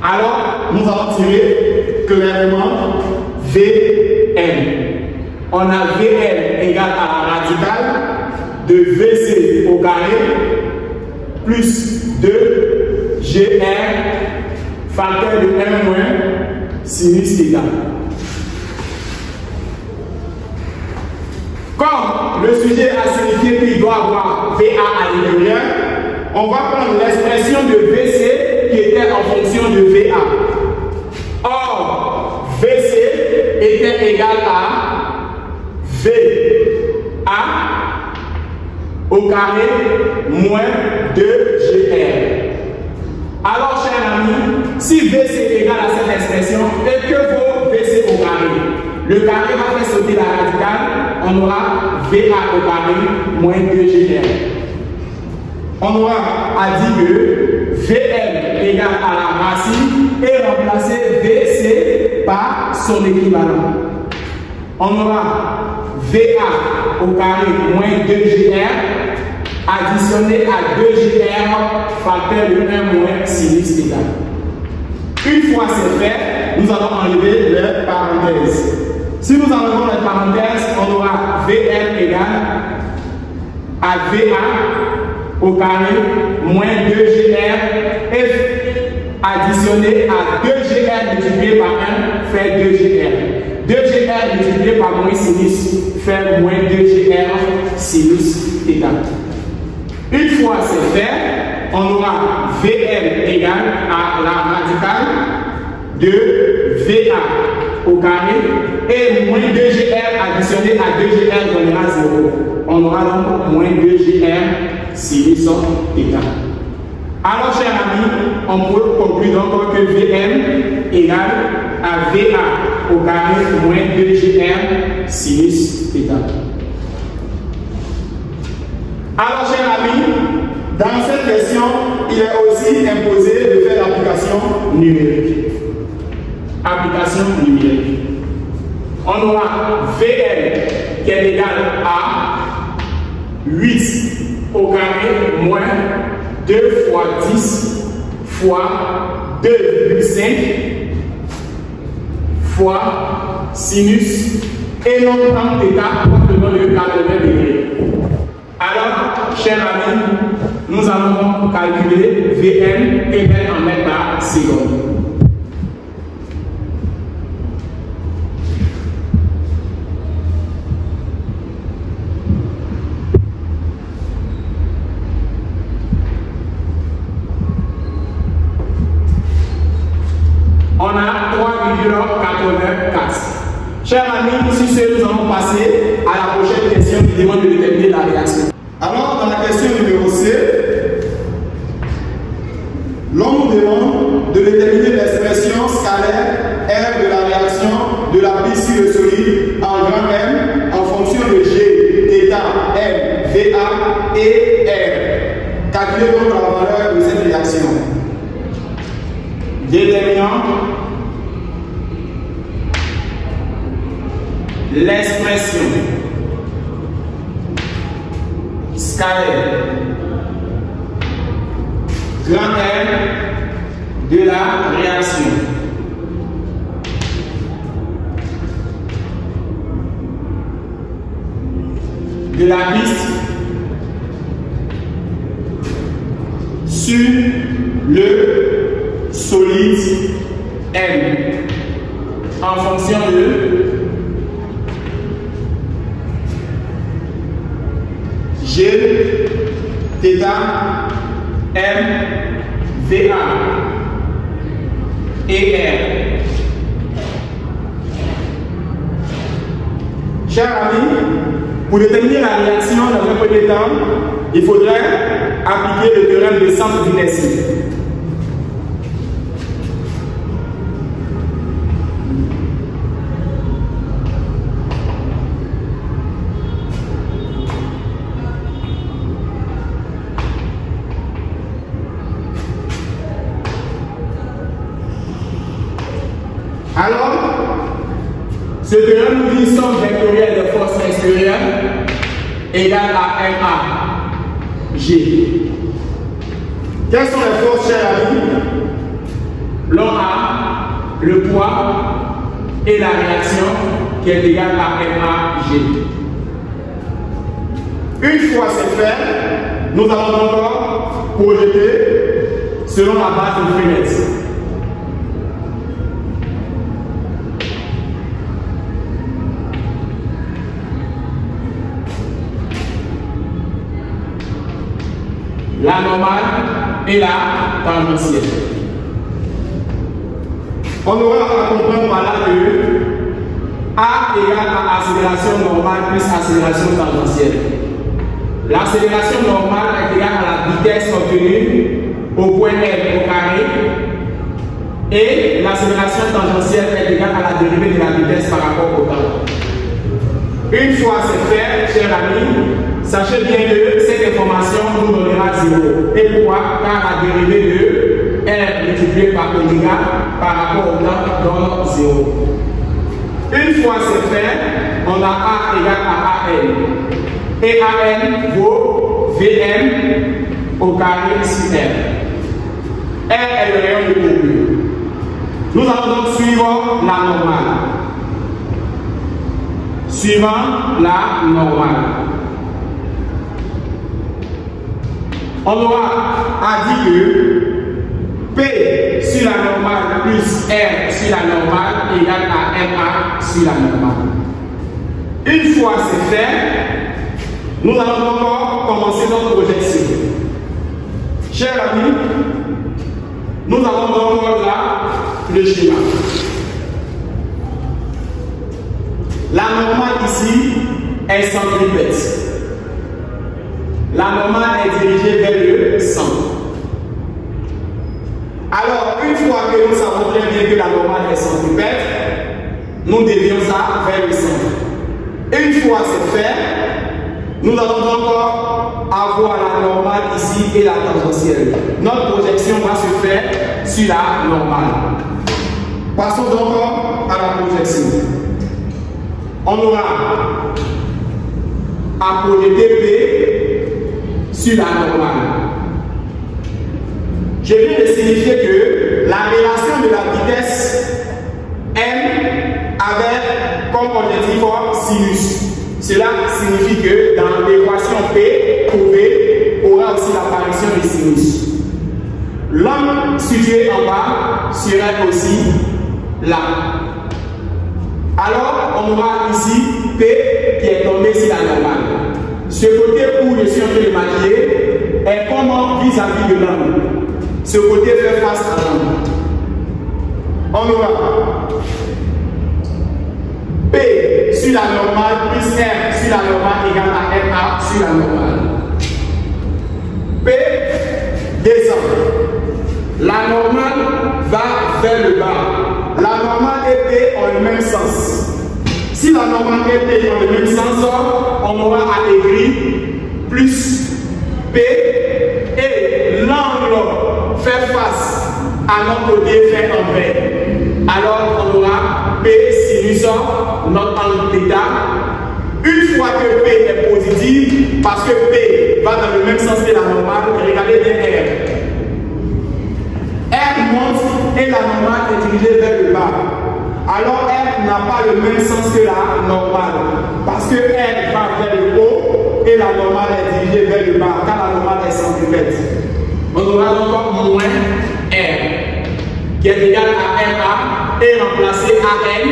Alors, nous allons tirer clairement Vm. On a Vm égale à la radicale de Vc au carré plus 2GR facteur de 1 moins sinus θ. Comme le sujet a signifié qu'il doit avoir VA à l'intérieur, on va prendre l'expression de VC qui était en fonction de VA. Or, VC était égal à VA au carré moins 2GR. Alors, chers amis, si VC est égal à cette expression, et que vaut VC au carré? Le carré va faire sauter la radicale, on aura VA au carré moins 2GR. On aura à dire que VM égale à la racine et remplacer VC par son équivalent. On aura VA au carré moins 2GR additionné à 2GR facteur de 1 moins sinus θ. Une fois c'est fait, nous allons enlever les parenthèses. Si nous enlevons les parenthèses, on aura VM égale à VA au carré moins 2GR additionné à 2GR multiplié par 1 fait 2GR. 2GR multiplié par moins sinus fait moins 2GR sinus θ. Une fois c'est fait, on aura VM égale à la radicale de VA au carré et moins 2GR additionné à 2GR donnera 0. On aura donc moins 2GR sinus θ. Alors, chers amis, on peut conclure donc que VM égale à VA au carré moins 2GR sinus θ. Alors, chers amis, dans cette question, il est aussi imposé de faire l'application numérique. Application numérique. On aura VM qui est égal à 8 au carré moins 2 fois 10 fois 2,5 fois sinus et non en θ complément de 80 degrés. Alors, chers amis, nous allons calculer VM égale en mètres par seconde. On a 3,84. Chers amis, sur ce, nous allons passer à la prochaine question qui demande de déterminer la réaction. Alors, dans la question numéro C, l'on nous demande de déterminer l'expression scalaire R de la réaction de la bille sur le solide en grand M en fonction de G, θ, M, VA et R. Calculez donc la valeur de cette réaction. Déterminant l'expression scalaire grand R de la réaction. De la piste sur le solide M en fonction de G, θ, M, VA et R. Chers amis, pour déterminer la réaction dans un premier temps, il faudrait appliquer le théorème de centre d'inertie. Alors, ce théorème nous dit somme vectorielle de force extérieure égale à MA G. Quelles sont les forces, chers amis? L'on a le poids et la réaction qui est égale à MA G. Une fois c'est fait, nous allons encore projeter selon la base de Freinet. La normale et la tangentielle. On aura à comprendre par là que A égale à accélération normale plus accélération tangentielle. L'accélération normale est égale à la vitesse obtenue au point M au carré et l'accélération tangentielle est égale à la dérivée de la vitesse par rapport au temps. Une fois c'est fait, chers amis, sachez bien que cette information nous donnera 0. Et pourquoi? Car la dérivée de R multiplié par oméga par rapport au temps donne 0. Une fois c'est fait, on a A égale à AN. Et AN vaut VM au carré sur R. R est le rayon de courbure. Nous allons donc suivre la normale. Suivant la normale. On aura dit que P sur la normale plus R sur la normale égale à MA sur la normale. Une fois c'est fait, nous allons encore commencer notre projection. Chers amis, nous avons encore là le schéma. La normale ici est centripète. La normale est dirigée vers le centre. Alors, une fois que nous savons très bien que la normale est centripète, nous dévions ça vers le centre. Une fois c'est fait, nous allons encore avoir la normale ici et la tangentielle. Notre projection va se faire sur la normale. Passons donc à la projection. On aura à projeter P sur la normale. Je viens de signifier que la relation de la vitesse M avait comme objectif sinus. Cela signifie que dans l'équation P, P aura aussi l'apparition de sinus. L'angle situé en bas serait aussi là. Alors, on aura ici P qui est tombé sur la normale. Ce côté où je suis en train de maquiller est comment vis-à-vis de l'angle. Ce côté fait face à l'angle. On aura P sur la normale plus R sur la normale égale à MA sur la normale. P descend. La normale va vers le bas. La normale et P ont le même sens. Si la normale et P ont le même sens, on aura à écrire plus P et l'angle fait face à notre côté fait envers. Alors on aura P sinus notre angle θ. Une fois que P est positif, parce que P va dans le même sens que la normale, regardez bien R. R monte et la normale est dirigée vers le bas. Alors R n'a pas le même sens que la normale. Parce que R va vers le haut et la normale est dirigée vers le bas, car la normale est centripète. On aura donc moins R, qui est égal à MA, et remplacer AN,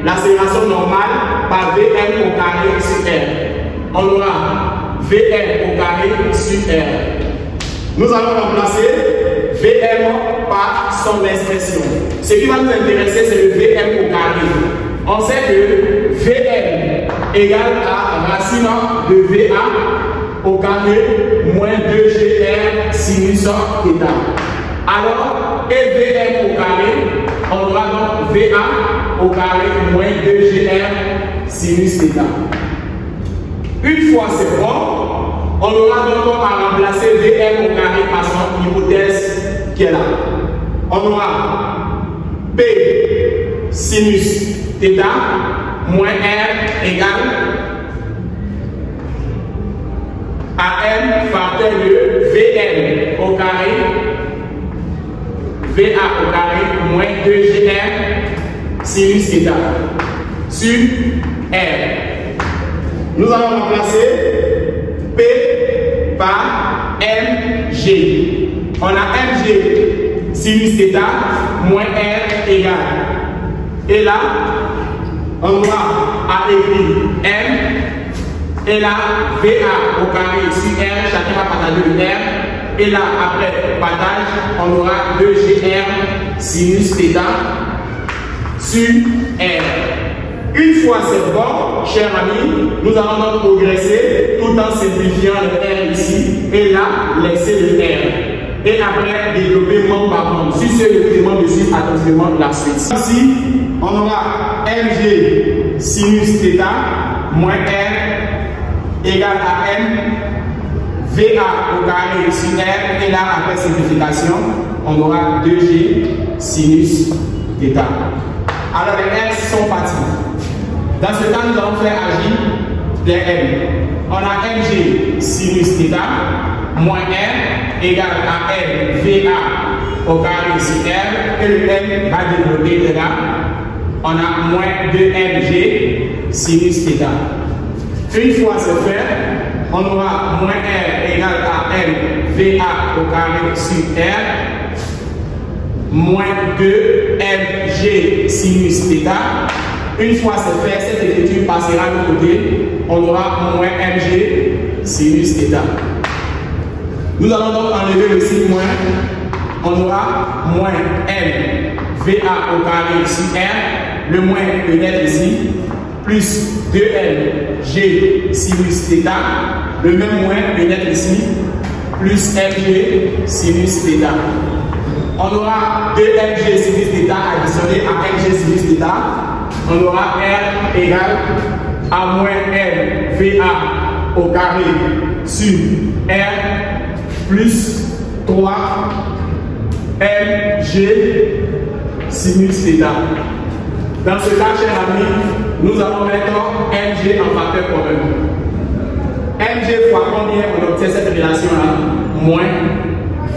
l'accélération normale, par VM au carré sur R. On aura VM au carré sur R. Nous allons remplacer VM par son expression. Ce qui va nous intéresser, c'est le VM au carré. On sait que VM égale à racine de VA au carré moins 2GR sinus θ. Alors, et VM au carré, on aura donc VA au carré moins 2GR sinus θ. Une fois c'est bon, on aura donc à remplacer VM au carré par son hypothèse qui est là. On aura P sinus θ moins R égale à M facteur de VM au carré VA au carré moins 2GR sinus θ sur R. Nous allons remplacer P par MG. On a MG sinus θ moins R égale. Et là, on aura à écrire M. Et là, VA au carré sur R, chacun va partager le R. Et là, après partage, on aura 2GR sinus θ sur R. Une fois c'est bon, chers amis, nous allons donc progresser tout en simplifiant le R ici et là, laisser le R. Et après, développer membre par membre. Si c'est le élément de suite, attentivement la suite. Ici, on aura MG sinus θ moins R égale à M VA au carré sur R. Et là, après simplification, on aura 2G sinus θ. Alors les R sont partis. Dans ce cas, nous allons faire agir les M. On a MG sinus θ moins R égale à M VA au carré sur R. Et le M va développer de là. On a moins 2MG sinus θ. Une fois c'est fait, on aura moins R égale à M VA au carré sur R. moins 2mg sinus θ. Une fois c'est fait, cette écriture passera de l'autre côté. On aura moins mg sinus θ. Nous allons donc enlever le signe moins. On aura moins m va au carré sur r. Le moins peut naître ici. Plus 2mg sinus θ. Le même moins peut naître ici. Plus mg sinus θ. On aura 2mg sinus θ additionné à mg sinus θ. On aura r égale à moins m va au carré sur r plus 3 mg sinus θ. Dans ce cas, chers amis, nous allons mettre mg en facteur commun. Mg fois combien on obtient cette relation-là? Moins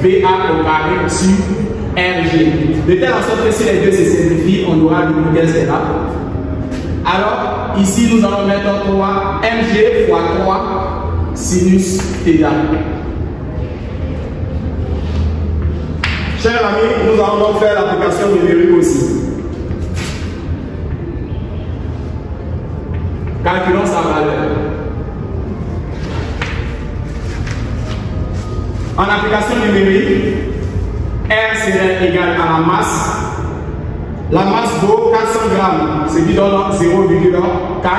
va au carré sur rg. De telle sorte que si les deux se simplifient, on aura l'unité là. Alors, ici, nous allons mettre 3 mg fois 3 sinus θ. Chers amis, nous allons donc faire l'application numérique aussi. Calculons sa valeur. En application numérique, R serait égal à la masse. La masse vaut 400 grammes, ce qui donne 0,4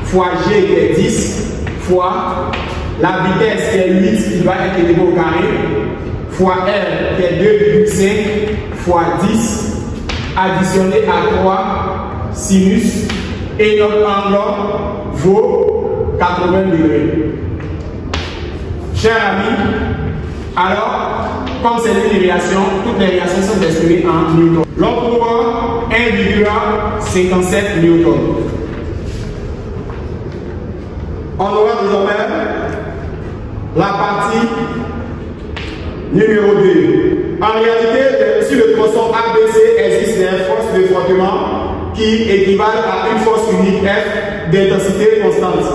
fois G qui est 10 fois la vitesse qui est 8 qui va être élevée au carré fois R qui est 2,5 fois 10 additionné à 3 sinus et notre angle vaut 80 degrés. Chers amis, alors, comme c'est une réaction, toutes les réactions sont exprimées en newton. L'on trouve 1,57 newton. On aura désormais la partie numéro 2. En réalité, sur le tronçon ABC existe des forces de frottement qui équivalent à une force unique F d'intensité constante.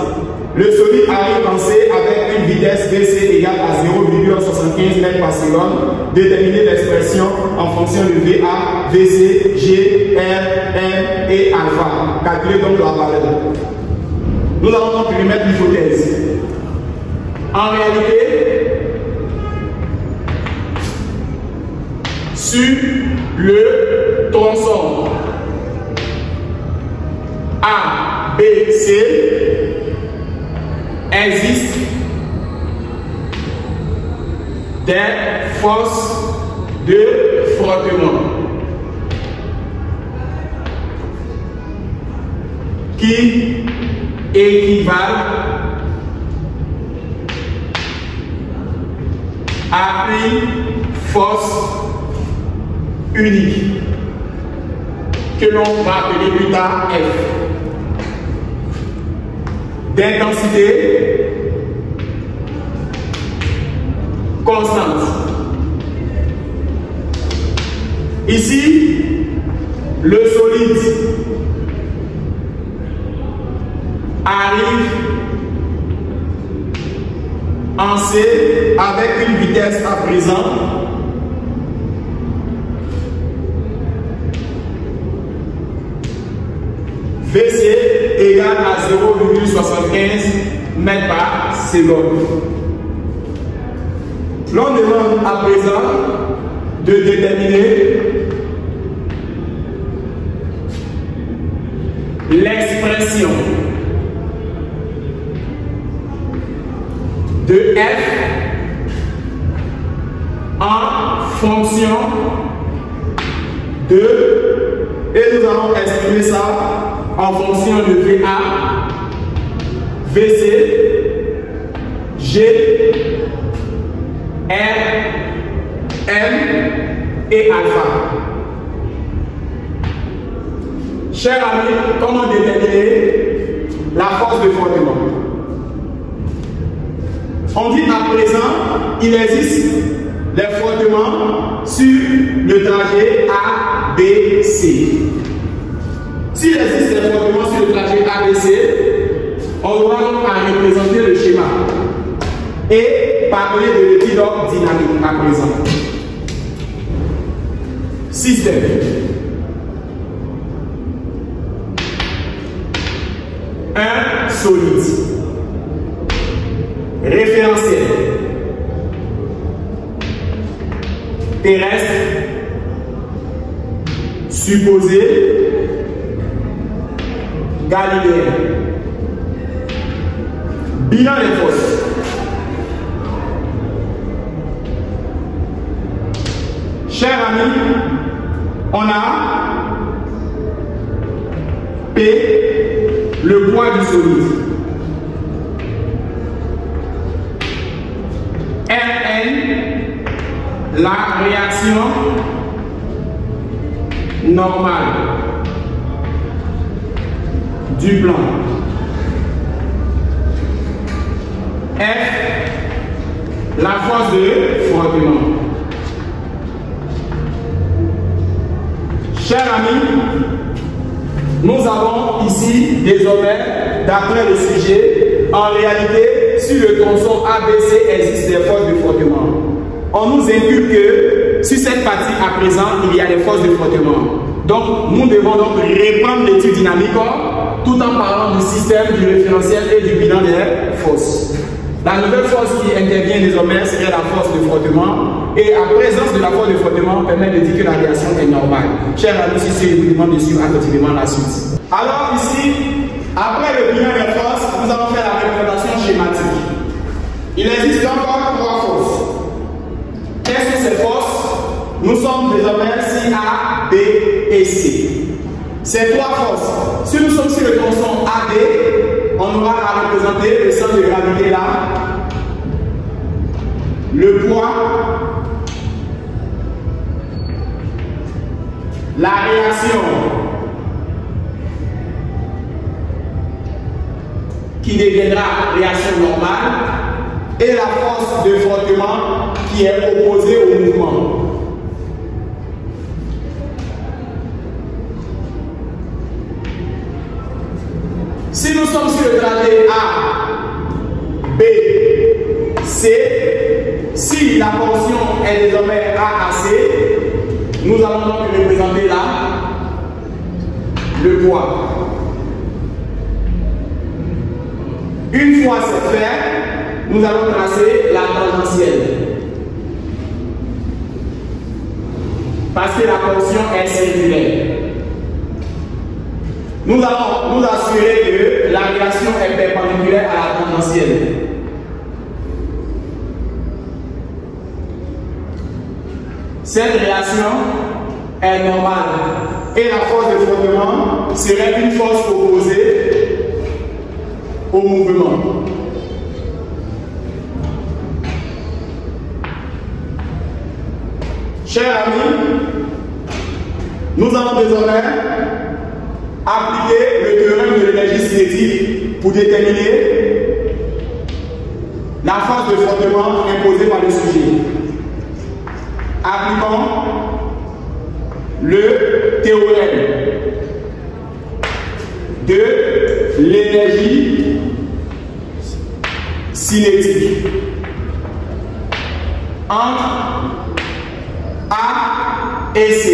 Le solide arrive en C avec une vitesse VC égale à 0,75 m par seconde. Déterminer l'expression en fonction de VA, VC, G, R, M et alpha. Calculez donc la valeur. Nous allons donc remettre l'hypothèse. En réalité, sur le tronçon ABC, existe des forces de frottement qui équivalent à une force unique que l'on va appeler plus tard F. D'intensité constante. Ici, le solide arrive en C avec une vitesse à présent VC égale à 0,75 m par seconde. L'on demande à présent de déterminer l'expression de F en fonction de, et nous allons exprimer ça en fonction de VA, VC, G, R, M et alpha. Chers amis, comment déterminer la force de frottement? On dit à présent, il existe des frottements sur le trajet ABC. S'il existe des frottements sur le trajet ABC, on doit donc représenter le schéma et parler de l'équilibre dynamique à présent. Système. Un solide. Référentiel. Terrestre. Supposé. Galiléen. Bilan des forces. Chers amis, on a P, le poids du solide. Rn, la réaction normale du plan. F, la force de frottement. Chers amis, nous avons ici désormais, d'après le sujet, en réalité, sur le tronçon ABC existe des forces de frottement. On nous inculque que sur cette partie à présent, il y a des forces de frottement. Donc, nous devons donc reprendre l'étude dynamique tout en parlant du système, du référentiel et du bilan des forces. La nouvelle force qui intervient désormais serait la force de frottement. Et en présence de la force de frottement, permet de dire que la réaction est normale. Chers amis, si je vous demande de suivre attentivement la suite. Alors ici, après le bilan des forces, nous allons faire la représentation schématique. Il existe encore 3 forces. Quelles sont ces forces? Nous sommes désormais si A, B et C. Ces 3 forces, si nous sommes sur le tronçon AB, on aura à représenter le centre de gravité là, le poids, la réaction qui deviendra réaction normale et la force de frottement qui est opposée au mouvement. Si nous sommes sur le tracé A, B, C, si la portion est désormais A à C, nous allons donc représenter là le poids. Une fois c'est fait, nous allons tracer la tangentielle. Parce que la portion est circulaire. Nous allons nous assurer que la réaction est perpendiculaire à la tangentielle. Cette réaction est normale et la force de frottement serait une force opposée au mouvement. Chers amis, nous allons désormais appliquer le théorème de l'énergie cinétique pour déterminer la force de frottement imposée par le sujet. Appliquons le théorème de l'énergie cinétique entre A et C.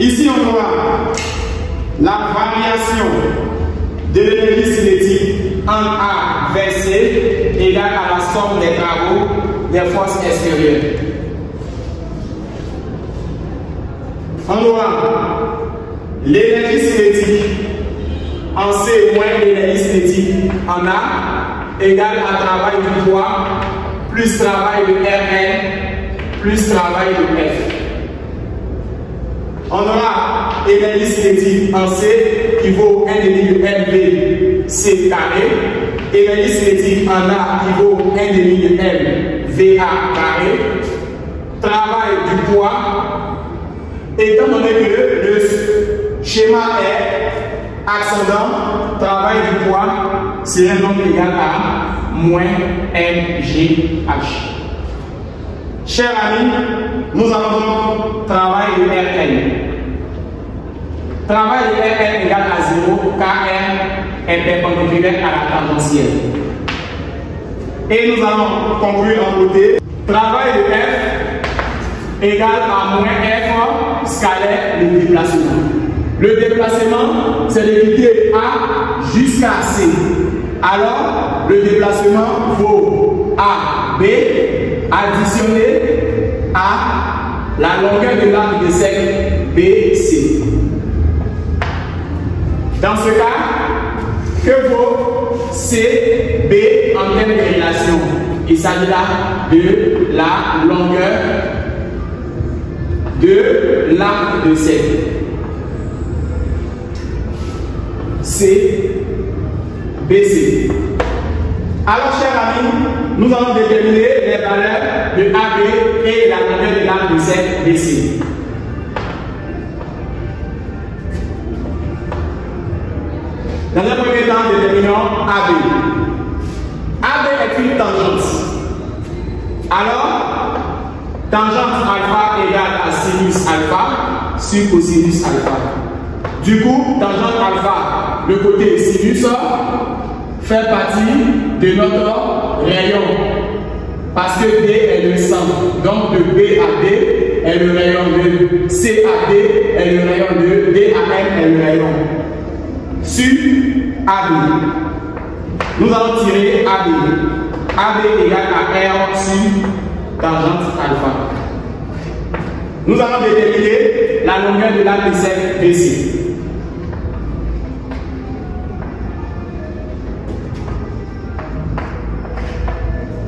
Ici, on aura la variation de l'énergie cinétique entre A vers C égale à la somme des travaux des forces extérieures. On aura l'énergie cinétique en C moins l'énergie cinétique en A égale à travail du poids plus travail de Rn plus travail de F. On aura énergie cinétique en C qui vaut 1 demi de MV C carré, énergie cinétique en A qui vaut 1 demi de M VA carré, travail du poids, étant donné que le schéma est ascendant, travail du poids serait donc égal à moins MGH. Chers amis, nous allons donc travail de Rn. Travail de Rn égale à 0, Kr est perpendiculaire à la tangentielle. Et nous allons conclure en côté. Travail de F égale à moins F scalaire le déplacement. Le déplacement, c'est de quitter A jusqu'à C. Alors, le déplacement vaut AB additionné à la longueur de l'arc de cercle BC. Dans ce cas, que vaut CB en termes de relation? Il s'agit là de la longueur de l'arc de cercle. BC. Alors, chers amis, nous allons déterminer les valeurs de AB et la longueur de l'arc de cercle BC. Dans un premier temps, déterminons AB. AB est une tangente. Alors, tangente alpha égale à sinus alpha sur cosinus alpha. Du coup, tangente alpha, le côté sinus, fait partie de notre rayon. Parce que D est le centre. Donc de B à D est le rayon de C à D est le rayon de D à M est le rayon. Sur AB. Nous allons tirer AB. AB égale à R sur tangente alpha. Nous allons déterminer la longueur de l'arc de cercle BC.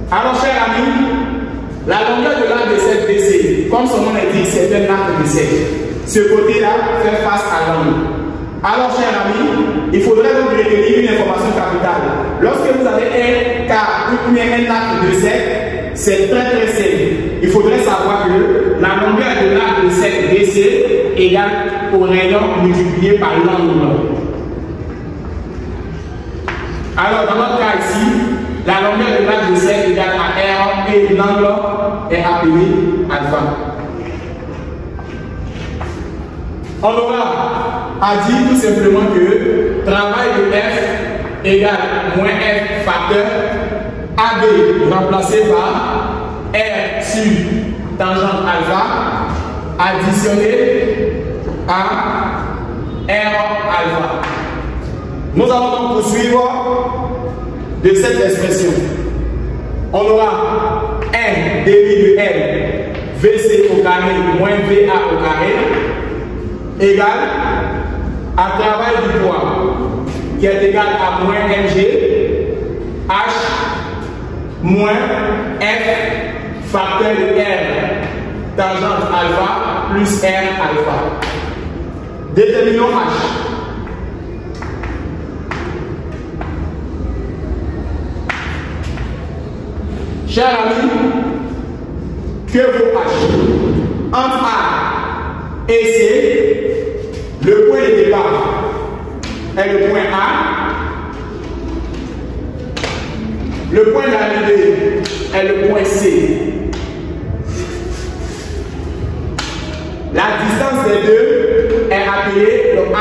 Alors, chers amis, la longueur de l'arc de cercle BC, comme son nom l'indique, c'est un arc de cercle. Ce côté-là fait face à l'angle. Alors, chers amis, il faudrait donc retenir une information capitale. Lorsque vous avez un cas ou bien un arc de cercle, c'est très simple. Il faudrait savoir que la longueur de l'arc de cercle BC égale au rayon multiplié par l'angle. Alors, dans notre cas ici, la longueur de l'arc de cercle égale à R et l'angle est appelé alpha. On aura à dire tout simplement que travail de F égale moins F facteur AB remplacé par R sur tangente alpha additionné à R alpha. Nous allons donc poursuivre de cette expression. On aura 1 demi de L VC au carré moins VA au carré égale à travail du poids qui est égal à moins mg h moins f facteur de r tangente alpha plus r alpha. Déterminons h. Chers amis, que vaut h? Entre A et C, le point de départ est le point A, le point d'arrivée est le point C. La distance des deux est appelée le h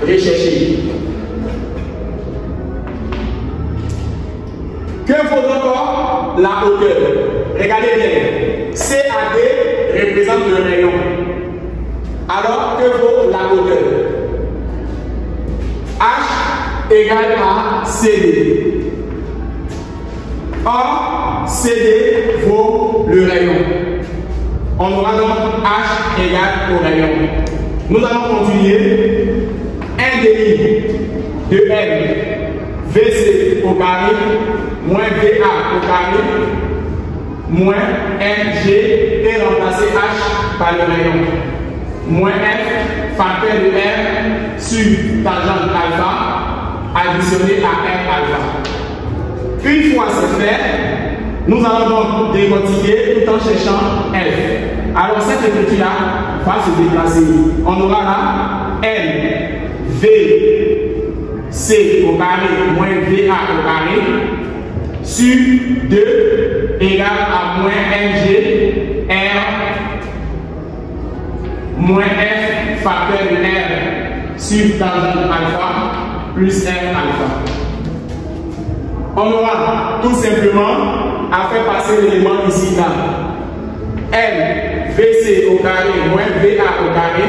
recherché. Que vaut donc la hauteur? Regardez bien. CAD représente le rayon. Alors, que vaut la hauteur? H égale à CD. Or, CD vaut le rayon. On aura donc H égale au rayon. Nous allons continuer. 1 demi de M VC au carré moins VA au carré moins MG et remplacer H par le rayon. Moins F facteur de R sur tangente alpha additionné à R alpha. Une fois c'est fait, nous allons donc décortiquer tout en cherchant F. Alors cette écriture-là va se déplacer. On aura là M, V, C au carré moins VA au carré sur 2 égale à moins MG R moins F facteur de R sur tangente alpha plus R alpha. On aura tout simplement à faire passer l'élément ici là. M VC au carré moins VA au carré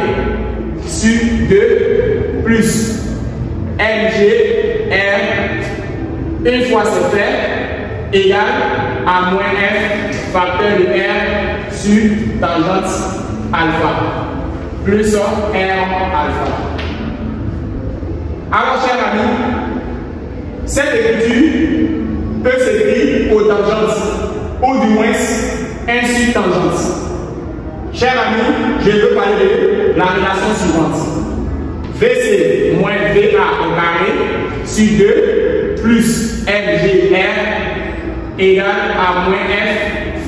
sur 2 plus MG R, une fois c'est fait, égal à moins F facteur de R sur tangente alpha plus R alpha. Alors chers amis, cette écriture peut s'écrire aux tangentes ou du moins 1 sur tangente. Chers amis, je veux parler de la relation suivante. VC moins VA au carré sur 2 plus MGR égale à moins F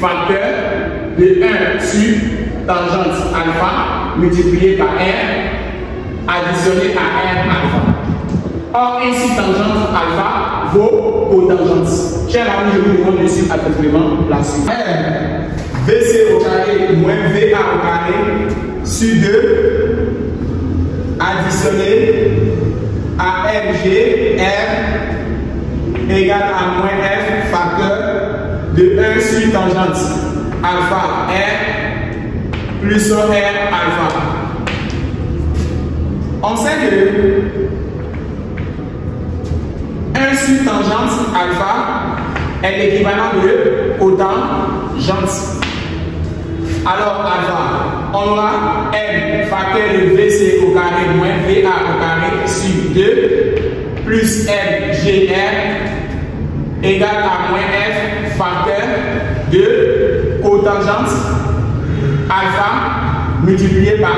facteur de 1 sur tangente alpha multiplié par R additionné à R alpha. Or, ainsi tangente alpha vaut cotangente. Chers amis, je vous demande de suivre attentivement la suite. R VC au carré moins VA au carré sur 2 additionné à MG R égale à moins F facteur de 1 sur tangente alpha R plus R alpha. On sait que 1 sur tangente alpha est l'équivalent de cotangente. Alors alpha, on aura M facteur de VC au carré moins VA au carré sur 2 plus MGR égale à moins F facteur de cotangente alpha multiplié par R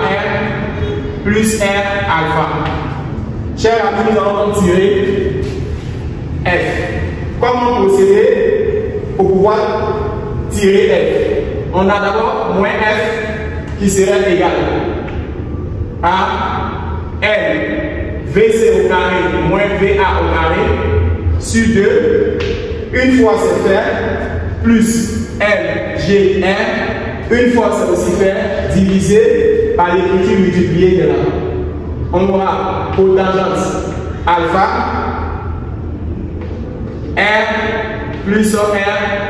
plus R alpha. Chers amis, nous allons donc tirer F. Comment procéder pour pouvoir tirer F? On a d'abord moins F qui serait égal à L VC au carré moins VA au carré sur 2. Une fois c'est fait, plus LGR. Une fois c'est aussi fait, divisé par l'écriture multipliée de là. On aura cotangente alpha R plus R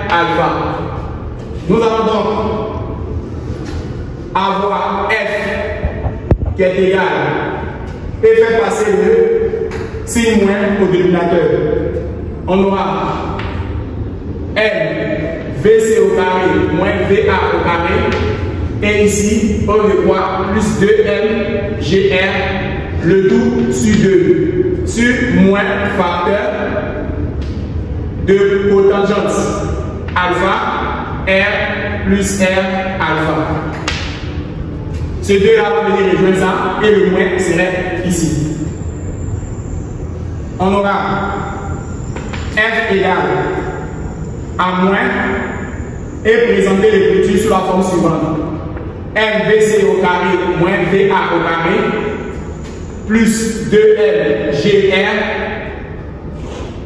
alpha. Nous allons donc avoir F qui est égal et faire passer le signe moins au dénominateur. On aura M VC au carré moins VA au carré et ici on le voit plus 2M GR le tout sur 2 sur moins facteur de cotangente alpha R plus R alpha. Ces deux là vont venir rejoindre ça et le moins serait ici. On aura F égale à moins et présenter l'écriture sous la forme suivante. MVC au carré moins VA au carré plus 2LGR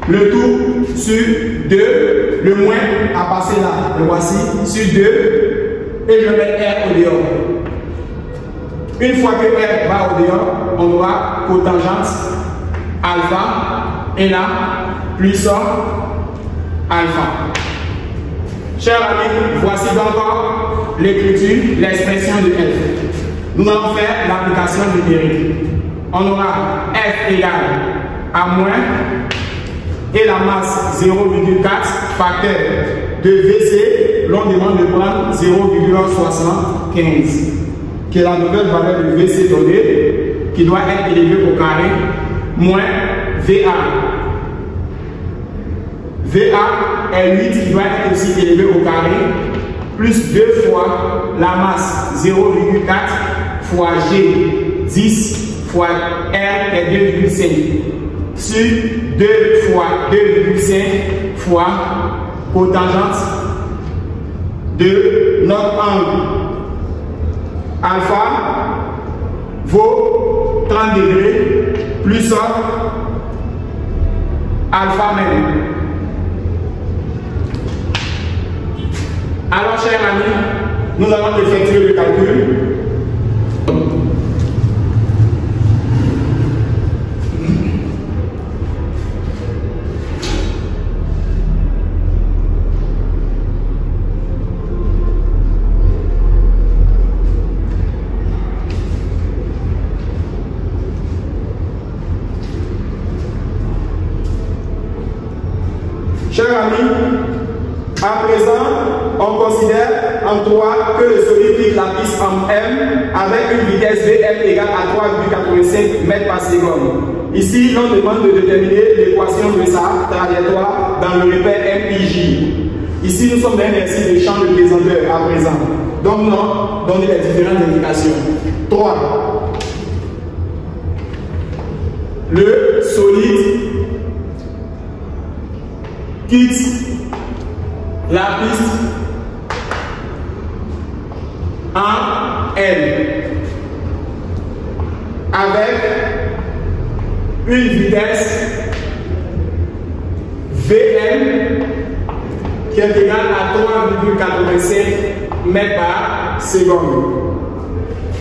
le tout sur 2, le moins à passer là, le voici, sur 2 et je mets R au dehors. Une fois que R va au dehors, on aura cotangente alpha et là, plus alpha. Chers amis, voici donc l'écriture, l'expression de F. Nous allons faire l'application numérique. On aura F égale à moins et la masse 0,4 facteur de VC, l'on demande de prendre 0,75 qui est la nouvelle valeur de VC donnée qui doit être élevée au carré moins VA. VA est 8 qui doit être aussi élevé au carré plus 2 fois la masse 0,4 fois G 10 fois R est 2,5 sur 2 fois 2,5 fois cotangente de notre angle alpha vaut 30 degrés plus alpha même. Alors chers amis, nous allons effectuer le calcul. Chers amis, à présent, on considère en 3 que le solide quitte la piste en M avec une vitesse Vm égale à 3,85 mètres par seconde. Ici, l'on demande de déterminer l'équation de sa trajectoire dans le repère MIJ. Ici, nous sommes dans un exercice de champ de pesanteur à présent. Donc, non, donnez les différentes indications. 3. Le solide quitte la piste en L avec une vitesse Vm qui est égale à 3,85 mètres par seconde.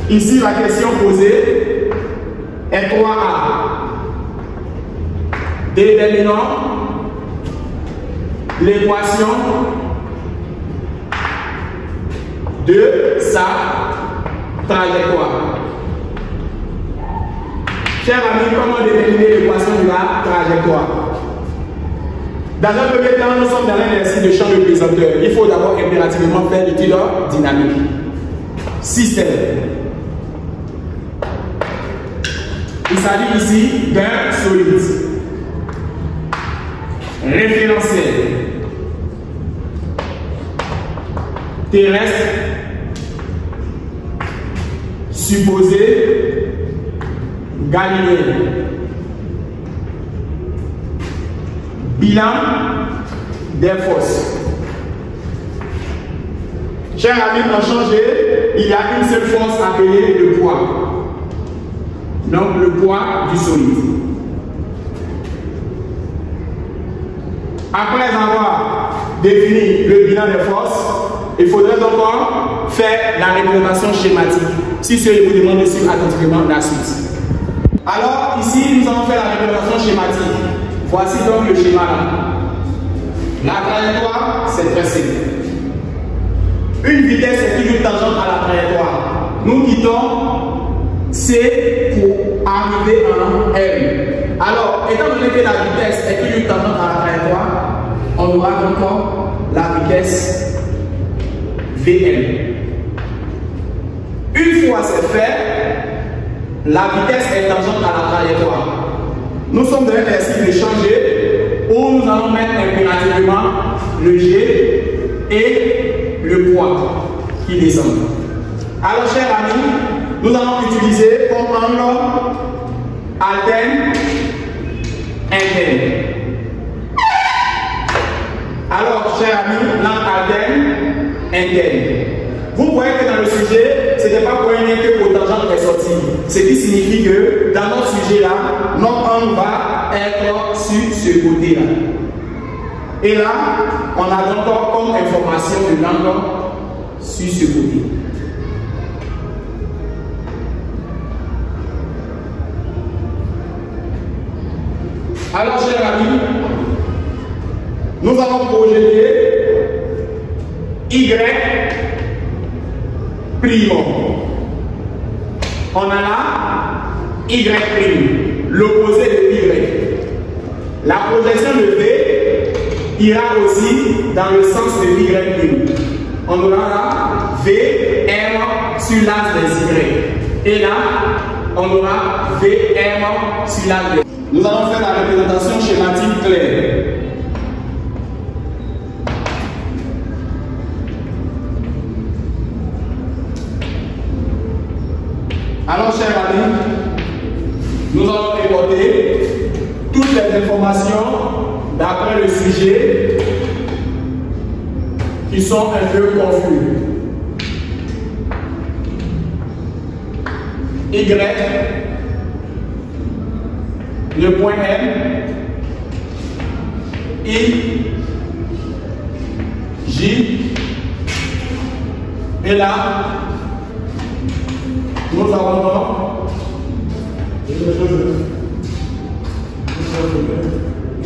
Ici, la question posée est 3A. Déterminons l'équation de sa trajectoire. Chers amis, comment déterminer l'équation de la trajectoire? Dans un premier temps, nous sommes dans un exercice de champ de pesanteur. Il faut d'abord impérativement faire l'étude dynamique. Système. Il s'agit ici d'un solide. Référentiel. Terrestre. Supposé. Galiléen. Bilan des forces. Chers amis, pour changer, il y a une seule force appelée le poids. Donc le poids du solide. Après avoir défini le bilan des forces, il faudrait donc faire la représentation schématique. Si je vous demande de suivre attentivement la suite. Alors ici, nous allons faire la représentation schématique. Voici donc le schéma là. La trajectoire, c'est très simple. Une vitesse est toujours tangente à la trajectoire. Nous quittons C pour arriver en M. Alors, étant donné que la vitesse est toujours tangente à la trajectoire, on aura encore la vitesse Vm. Une fois c'est fait, la vitesse est tangente à la trajectoire. Nous sommes dans un exercice de changer où nous allons mettre impérativement le G et le poids qui descend. Alors, chers amis, nous allons utiliser comme angle alterne, interne. Alors, chers amis, l'angle alterne, interne. Vous voyez que dans le sujet, ce n'est pas pour rien que cotangente est sorti. Ce qui signifie que dans notre sujet-là, notre angle va être sur ce côté-là. Et là, on a donc comme information de l'angle sur ce côté. Alors, chers amis, nous allons projeter Y prime. On a là Y prime, l'opposé de Y. La projection de V ira aussi dans le sens de Y prime. On aura là VM sur l'axe des Y. Et là, on aura VM sur l'axe des Y. Nous allons faire la représentation schématique claire. Alors, chers amis, nous allons reporter toutes les informations d'après le sujet qui sont un peu confus. Y, le point M, I, J, et là, nous avons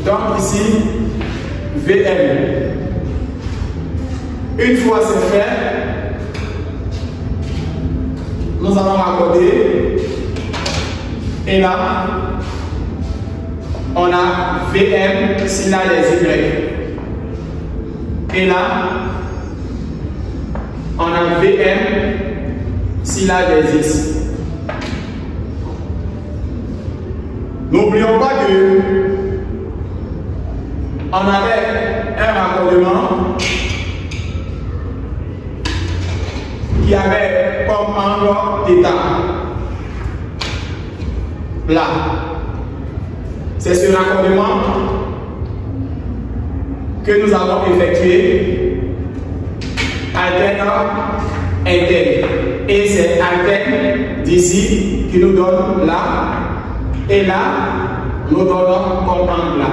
donc ici VM. Une fois c'est fait, nous allons raccorder et là on a VM s'il a les Y. Et là, on a VM si là des X. N'oublions pas que on avait un raccordement qui avait comme angle d'état. Là, c'est ce raccordement que nous avons effectué alterne interne. Et c'est alterne d'ici qui nous donne là. Et là, nous donnons comme angle là.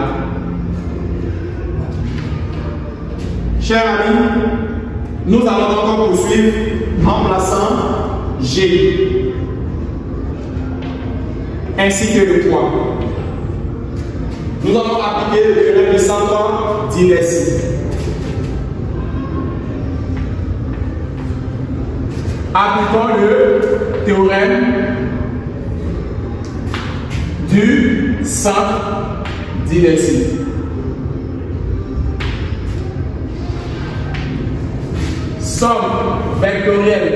Chers amis, nous allons encore poursuivre en plaçant G ainsi que le poids. Nous allons appliquer le théorème du centre d'inertie. Appliquons le théorème du centre d'inertie. Somme vectorielle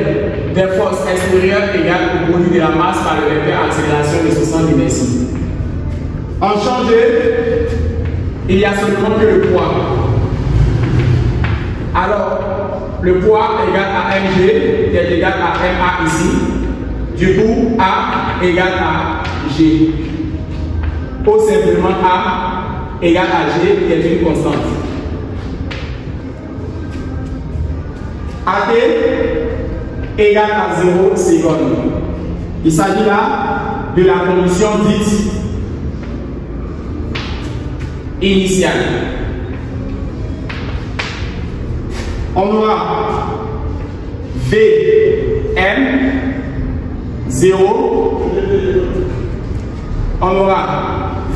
des forces extérieures égale au produit de la masse par le vecteur accélération de ce centre d'inertie. En changer, il y a seulement que le poids. Alors, le poids égale à mg qui est égal à ma ici. Du coup, A égale à G. Ou simplement A égale à G qui est une constante. AT égale à 0 secondes. Il s'agit là de la condition dite initiale. On aura VM 0. On aura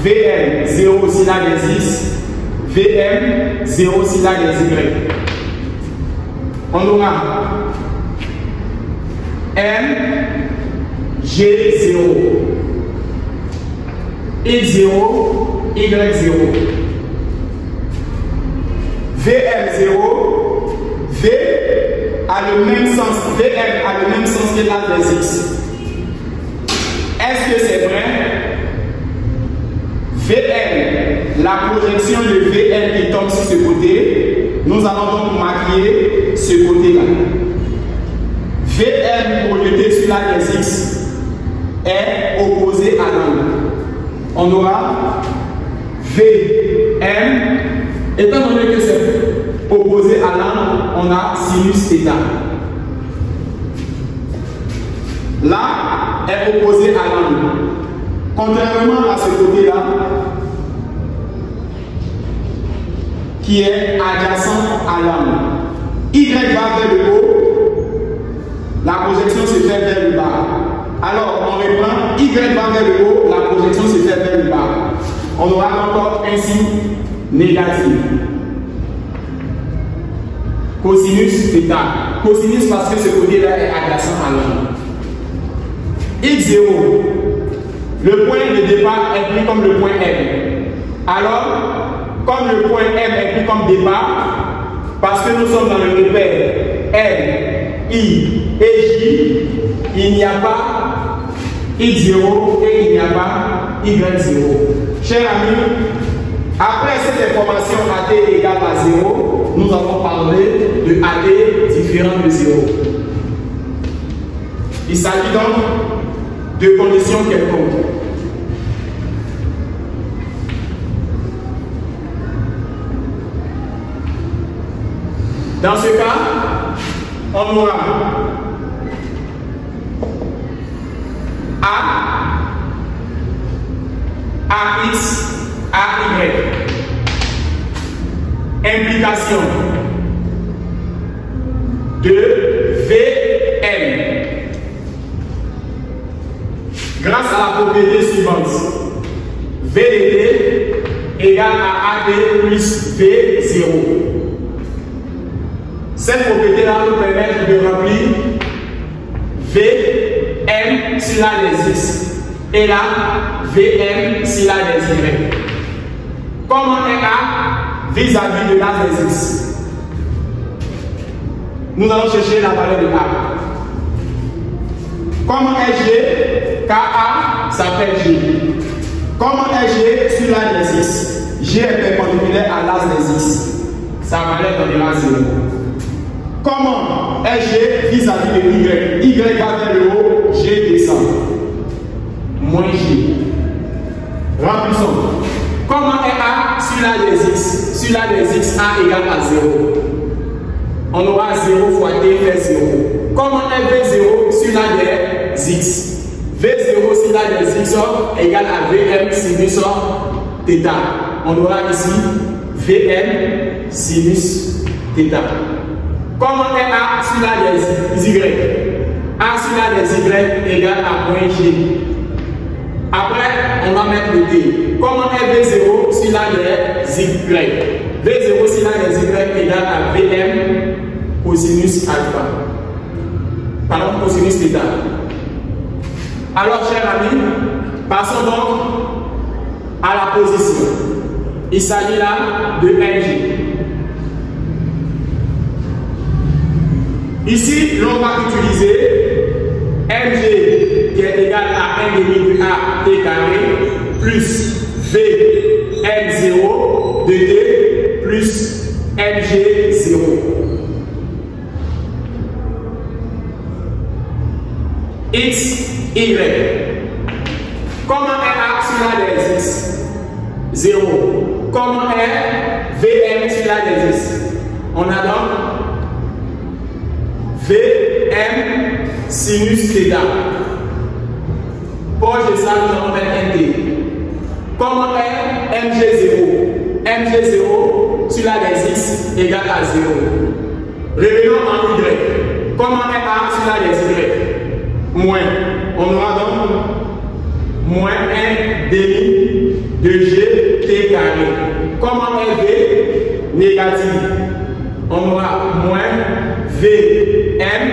VM 0 si là des X, VM 0 si là des Y. On aura G0, X0, Y0. VM0, V a le même sens, VM a le même sens que là des X. Est-ce que c'est vrai? VM, la projection de VM qui tombe sur ce côté, nous allons donc maquiller ce côté-là. VM projeté sur la des X est opposé à l'angle. On aura VM, étant donné que c'est opposé à l'angle, on a sinus θ. Là est opposé à l'angle. Contrairement à ce côté-là, qui est adjacent à l'angle. Y va vers le haut, la projection se fait vers le bas. Alors, on reprend, Y va vers le haut, la projection se fait vers le bas. On aura encore un signe négatif. Cosinus θ. Cosinus parce que ce côté-là est adjacent à l'angle. X0, le point de départ est pris comme le point M. Alors, comme le point M est pris comme départ, parce que nous sommes dans le repère M, I et J, il n'y a pas X0 et il n'y a pas Y0. Chers amis, après cette information AT égale à 0, nous avons parlé de AT différent de 0. Il s'agit donc de conditions quelconques. Dans ce cas, on aura AX, AY. Implication de VM. Grâce à la propriété suivante, VDT égale à AD plus V0. Cette propriété-là nous permet de remplir VM sur la des X et là VM sur la des Y. Comme on est A vis-à-vis de la des X, nous allons chercher la valeur de A. Comment est G? KA s'appelle G. Comment est G sur l'axe des X? G est perpendiculaire à l'axe des X. Sa valeur donnera 0. Comment est G vis-à-vis de Y? Y va vers le haut, G descend. Moins G. Remplissons. Comment est A sur l'axe des X? Sur l'axe des X, A égale à 0. On aura 0 fois T fait 0. Comment est V0 sur l'axe des X? V0 sur l'axe des X égale à Vm sinus θ. On aura ici Vm sinus θ. Comment est A sur l'axe des Y? A sur l'axe des Y égale à moins G. Après, on va mettre le T. Comment est V0 sur l'axe des Y? V0 sur l'axe des Y égale à Vm cosinus alpha. Pardon, cosinus θ. Alors, chers amis, passons donc à la position. Il s'agit là de Mg. Ici, l'on va utiliser Mg qui est égal à 1 demi de A T carré plus Vm0 de T plus Mg0. X, Y. Comment est A sur l'axe des X? 0. Comment est Vm sur l'axe des X? On a donc Vm sinus θ. Proche de ça, nous allons mettre Nt. Comment est Mg0? Mg0 sur l'axe des X égale à 0. Revenons en Y. Comment est A sur l'axe Y? Moins. On aura donc moins 1 demi de G T carré. Comment est V? Négatif. On aura moins Vm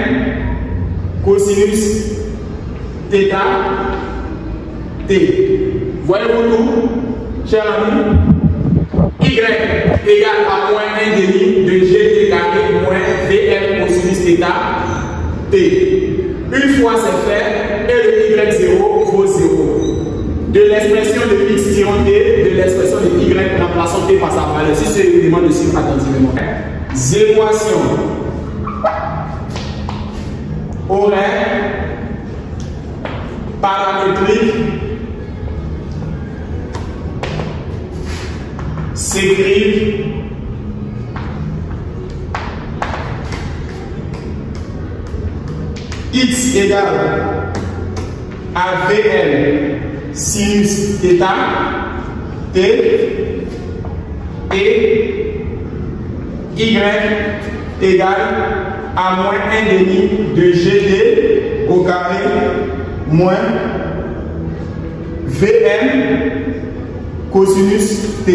cosinus θ T. Voyez-vous tout, chers amis? Y égale à moins 1 demi de G T carré moins Vm cosinus θ T. Une fois c'est fait, et le Y0 vaut 0. De l'expression de X tirant T, de l'expression de Y remplaçant T par sa valeur. Si c'est une demande de suivre attentivement. Équation horaire paramétrique s'écrivent X égale à Vm sinus θ T et Y égale à moins 1 demi de GD au carré moins Vm cosinus θ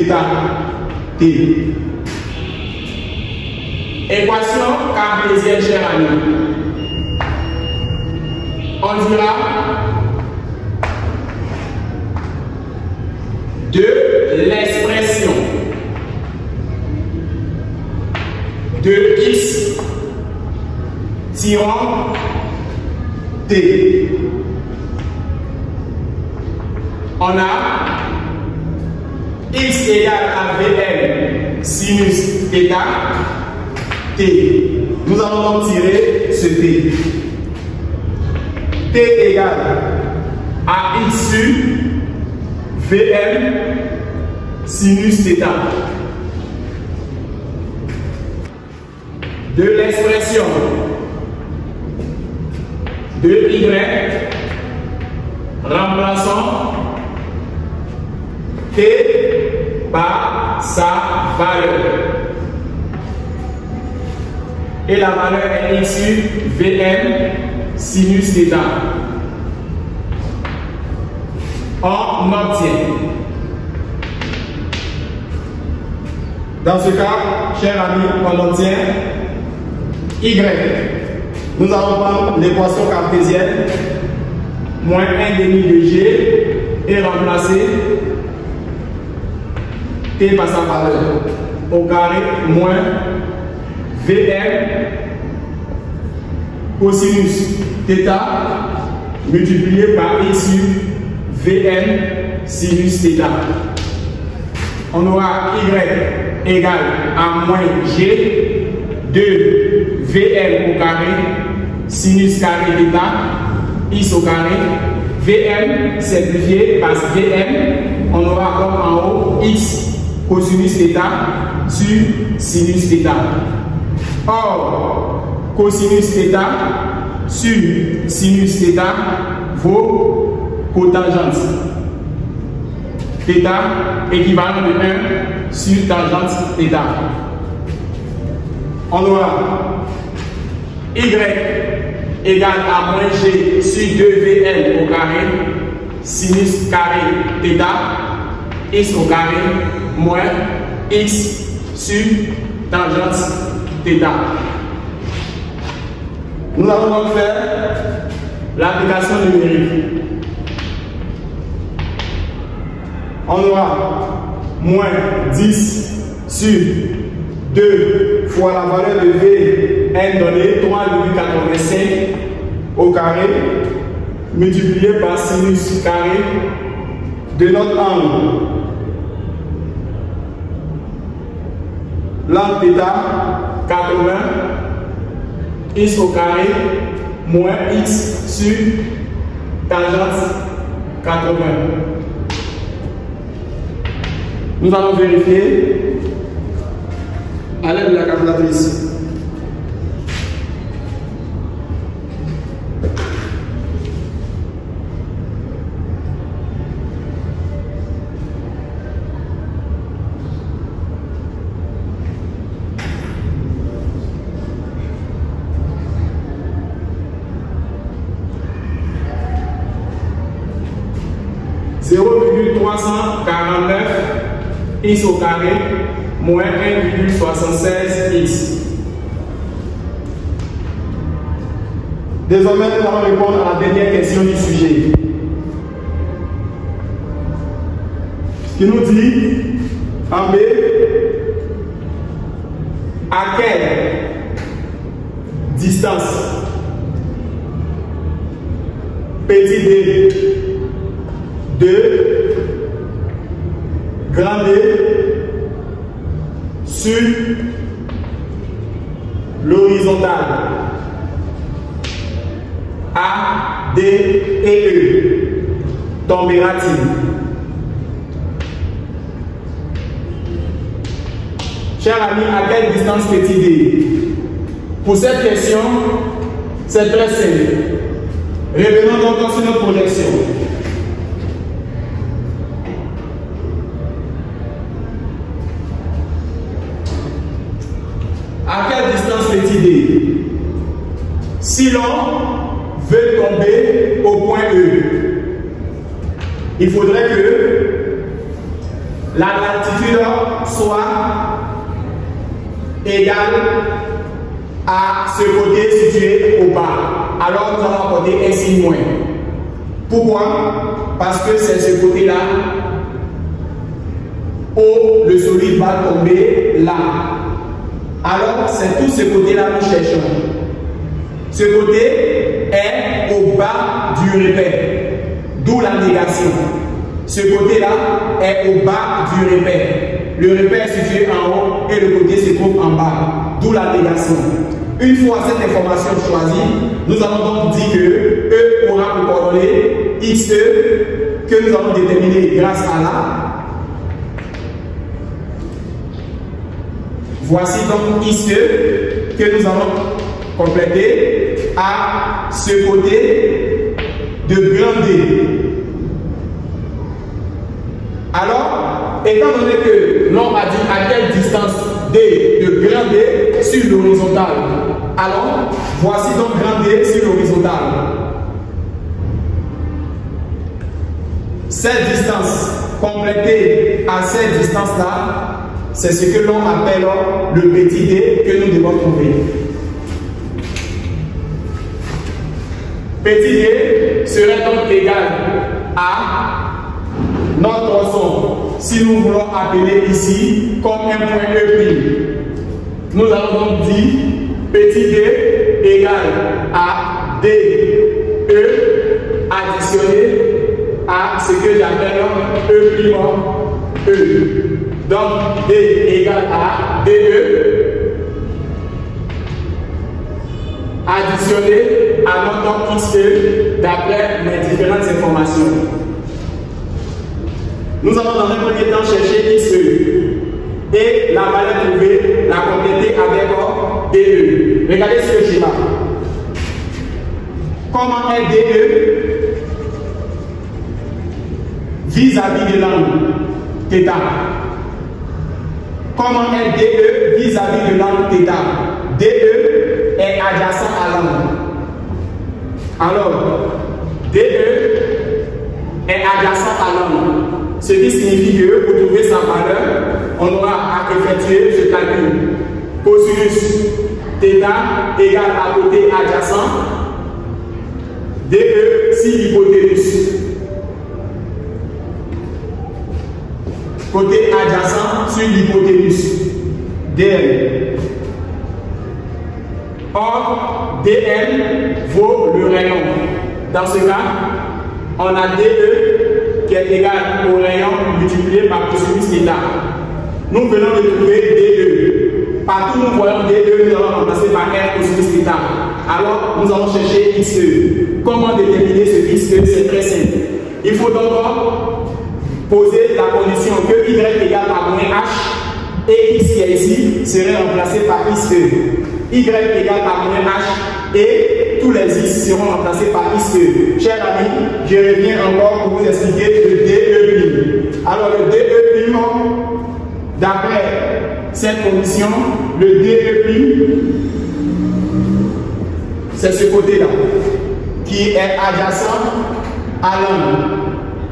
T. Équation cartésienne, chers amis. On dira de l'expression de X tirant T. On a X égale à Vm sinus θ T. Nous allons donc tirer ce T. T égale à X sur Vm sinus θ. De l'expression de Y remplaçant T par sa valeur. Et la valeur est X sur Vm sinus θ. On obtient. Dans ce cas, chers amis, on obtient Y. Nous allons prendre l'équation cartésienne moins 1 demi de G et remplacer T par sa valeur au carré moins Vm cosinus θ multiplié par x sur Vm sinus θ. On aura y égale à moins g de Vm au carré sinus carré θ x au carré. Vm simplifié par Vm, on aura comme en haut x cosinus θ sur sinus θ. Or, cosinus θ sur sinus θ vaut cotangente θ équivalent de 1 sur tangente θ. On aura y égale à moins g sur 2Vm au carré sinus carré θ x au carré moins x sur tangente θ. Nous allons donc faire l'application numérique. On aura moins 10 sur 2 fois la valeur de Vn donnée 3,85 au carré multiplié par sinus carré de notre angle. L'angle θ 80 x au carré moins x sur tangente 80. Nous allons vérifier à l'aide de la calculatrice. X au carré moins 1,76x. Désormais, nous allons répondre à la dernière question du sujet. Ce qui nous dit en B, à quelle distance petit d de grand D sur l'horizontale A, D et E tombera-t-il? Cher ami, à quelle distance petit d? Pour cette question, c'est très simple. Revenons donc sur notre projection. À quelle distance petit d? Si l'on veut tomber au point E, il faudrait que la latitude soit égale à ce côté situé au bas. Alors nous allons apporter un signe moins. Pourquoi? Parce que c'est ce côté-là où le solide va tomber là. Alors, c'est tout ce côté-là que nous cherchons. Ce côté est au bas du repère, d'où la négation. Ce côté-là est au bas du repère. Le repère est situé en haut et le côté se trouve en bas, d'où la négation. Une fois cette information choisie, nous allons donc dire que E aura pour coordonnée XE que nous allons déterminer grâce à la. Voici donc XE que nous allons compléter à ce côté de grand D. Alors, étant donné que l'on a dit à quelle distance D de grand D sur l'horizontale, alors voici donc grand D sur l'horizontale. Cette distance complétée à cette distance-là, c'est ce que l'on appelle le petit d que nous devons trouver. Petit d serait donc égal à notre tronçon. Si nous voulons appeler ici comme un point E', nous allons donc dire petit d égale à DE additionné à ce que j'appelle E', E. Donc D égale à DE additionné à notre XE d'après mes différentes informations. Nous allons dans un premier temps chercher XE et la valeur trouvée, la compléter avec DE. Regardez ce schéma. Comment est DE vis-à-vis de l'angle θ? Comment est DE vis-à-vis de l'angle θ? DE est adjacent à l'angle. Alors, DE est adjacent à l'angle. Ce qui signifie que pour trouver sa valeur, on aura à effectuer ce calcul. Cosinus θ égale à côté adjacent DE si l'hypoténuse. Côté adjacent sur l'hypoténuse. DL. Or, DL vaut le rayon. Dans ce cas, on a DE qui est égal au rayon multiplié par cosinus θ. Nous venons de trouver DE. Partout nous voyons DE, nous allons remplacer par R cosinus θ. Alors, nous allons chercher XE. Comment déterminer ce XE? C'est très simple. Il faut donc poser la condition que Y égale à moins H et X qui est ici serait remplacé par XE. Y égale à moins H et tous les X seront remplacés par XE. Chers amis, je reviens encore pour vous expliquer le DE'. Alors le DE', d'après cette condition, le DE', c'est ce côté-là qui est adjacent à l'angle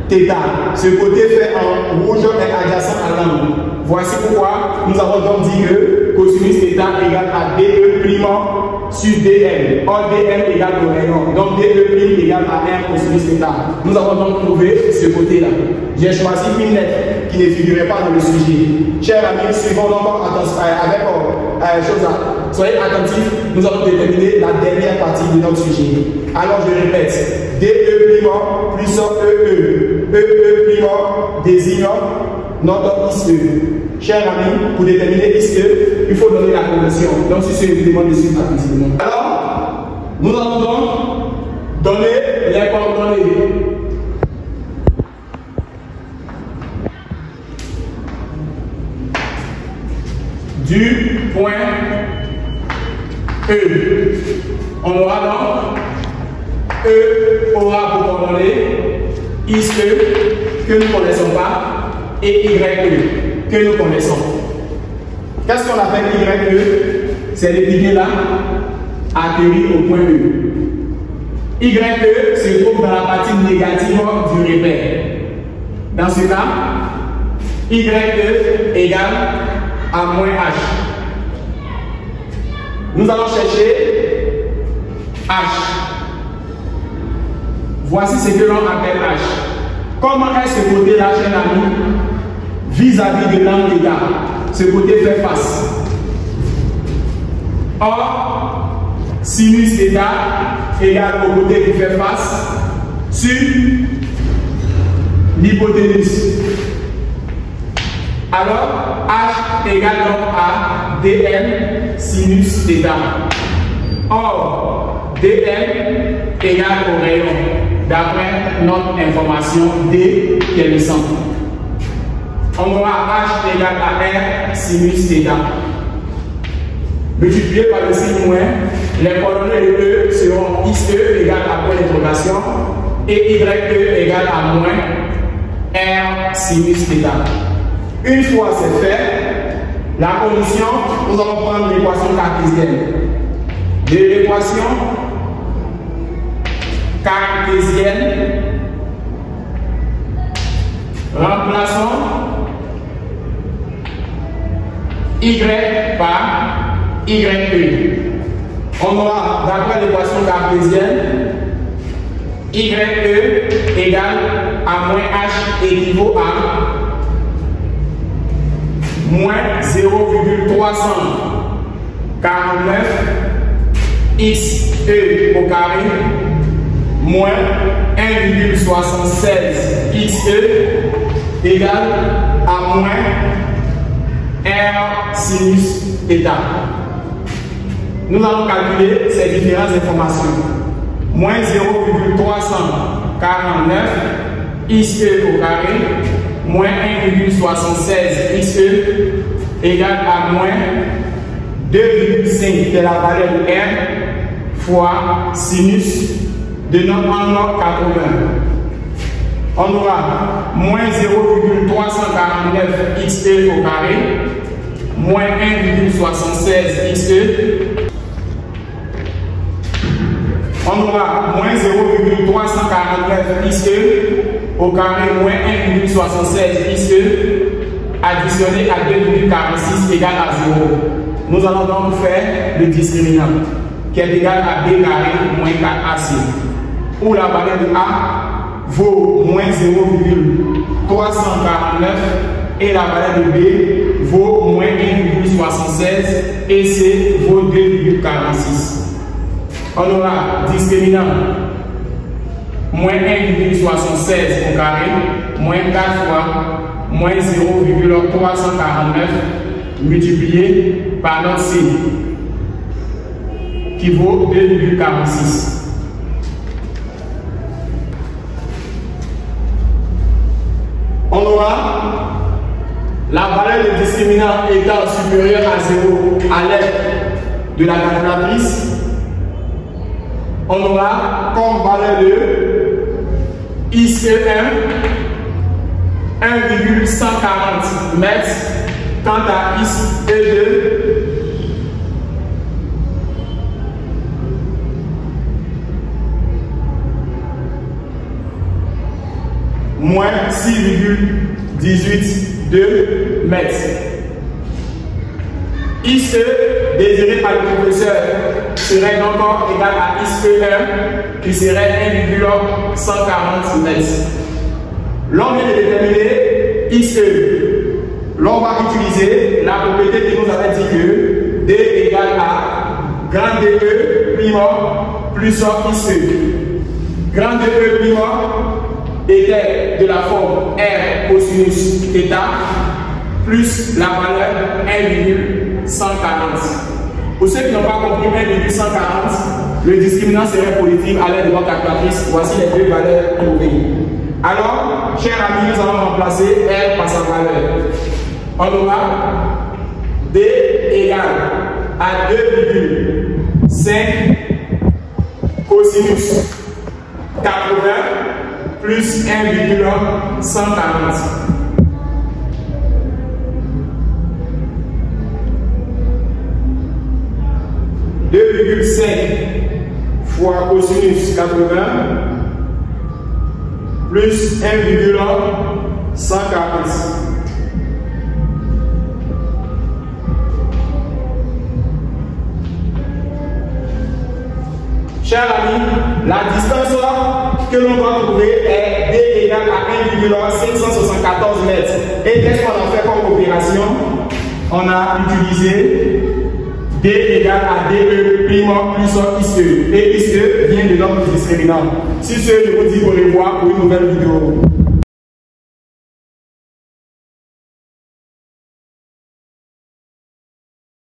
θ. Ce côté fait en rouge est adjacent à l'angle. Voici pourquoi nous avons donc dit que cosinus θ égale à DE' sur DL. Or DL égale au rayon. Donc DE' égale à 1 cosinus θ. Nous avons donc trouvé ce côté-là. J'ai choisi une lettre qui ne figurait pas dans le sujet. Chers amis, suivons donc avec chose là. Soyez attentifs, nous allons déterminer la dernière partie de notre sujet. Alors je répète, DE' plus EE', désigne notre XE. Chers amis, pour déterminer XE, il faut donner la condition. Donc, c'est ce que je vous demande de suivre attentivement. Alors, nous allons donc donner les coordonnées. Du point E. On aura donc E aura pour coordonnées XE que nous ne connaissons pas et YE que nous connaissons. Qu'est-ce qu'on appelle YE? C'est le là atterri au point E. YE se trouve dans la partie négative du repère. Dans ce cas, YE égale à moins H. Nous allons chercher H. Voici ce que l'on appelle H. Comment est ce côté-là, cher ami, vis-à-vis de l'angle θ? Ce côté fait face. Or, sinus θ égale au côté qui fait face sur l'hypoténuse. Alors, H égale donc à dm sinus θ. Or, dm égale au rayon, d'après notre information D qui est le centre. On aura H égale à R sinus θ. Multiplié par le signe moins, les coordonnées de E seront XE égale à point d'interrogation et YE égale à moins R sinus θ. Une fois c'est fait, la condition, nous allons prendre l'équation cartésienne. De l'équation cartésienne, remplaçons Y par YE. On aura, d'après l'équation cartésienne, YE égale à moins H équivaut à moins 0,349 XE au carré moins 1,76 XE égale à moins R sinus θ. Nous allons calculer ces différentes informations. Moins 0,349 XE au carré moins 1,76 XE égale à moins 2,5 qui est la valeur de R fois sinus de notre angle 80. On aura moins 0,349 XE au carré moins 1,76 XE. On aura moins 0,349 XE au carré moins 1,76 XE additionné à 2,46 égale à 0. Nous allons donc faire le discriminant qui est égal à B carré moins 4AC où la valeur de A vaut moins 0,349 et la valeur de B vaut moins 1,76 et C vaut 2,46. On aura discriminant moins 1,76 au carré moins 4 fois moins 0,349 multiplié par notre C qui vaut 2,46. On aura la valeur de discriminant étant supérieure à 0 à l'aide de la calculatrice. On aura comme valeur de ICE1 1,140 mètres quant à ICE2 moins 6,182 mètres. ICE désiré par le professeur serait donc égal à ICE1 qui serait 1,140 mètres. L'on vient de déterminer ICE. L'on va utiliser la propriété qui nous avait dit que D égale à grand DE primo plus ICE. Grand DE primo était de la forme R cosinus θ plus la valeur 1,140. Pour ceux qui n'ont pas compris 1,140, le discriminant serait positif à l'aide de notre calculatrice. Voici les deux valeurs trouvées. Alors, chers amis, nous allons remplacer R par sa valeur. On aura D égale à 2,5 cosinus 80 plus 1,140. « 2,5 fois cosinus 80 plus 1,140. Chers amis, la distance que l'on va trouver est D égale à 1,574 mètres. Et qu'est-ce qu'on a fait comme opération? On a utilisé D égale à DE primo plus ICE. Et ICE vient de notre discriminant. Sur ce, je vous dis au revoir pour une nouvelle vidéo.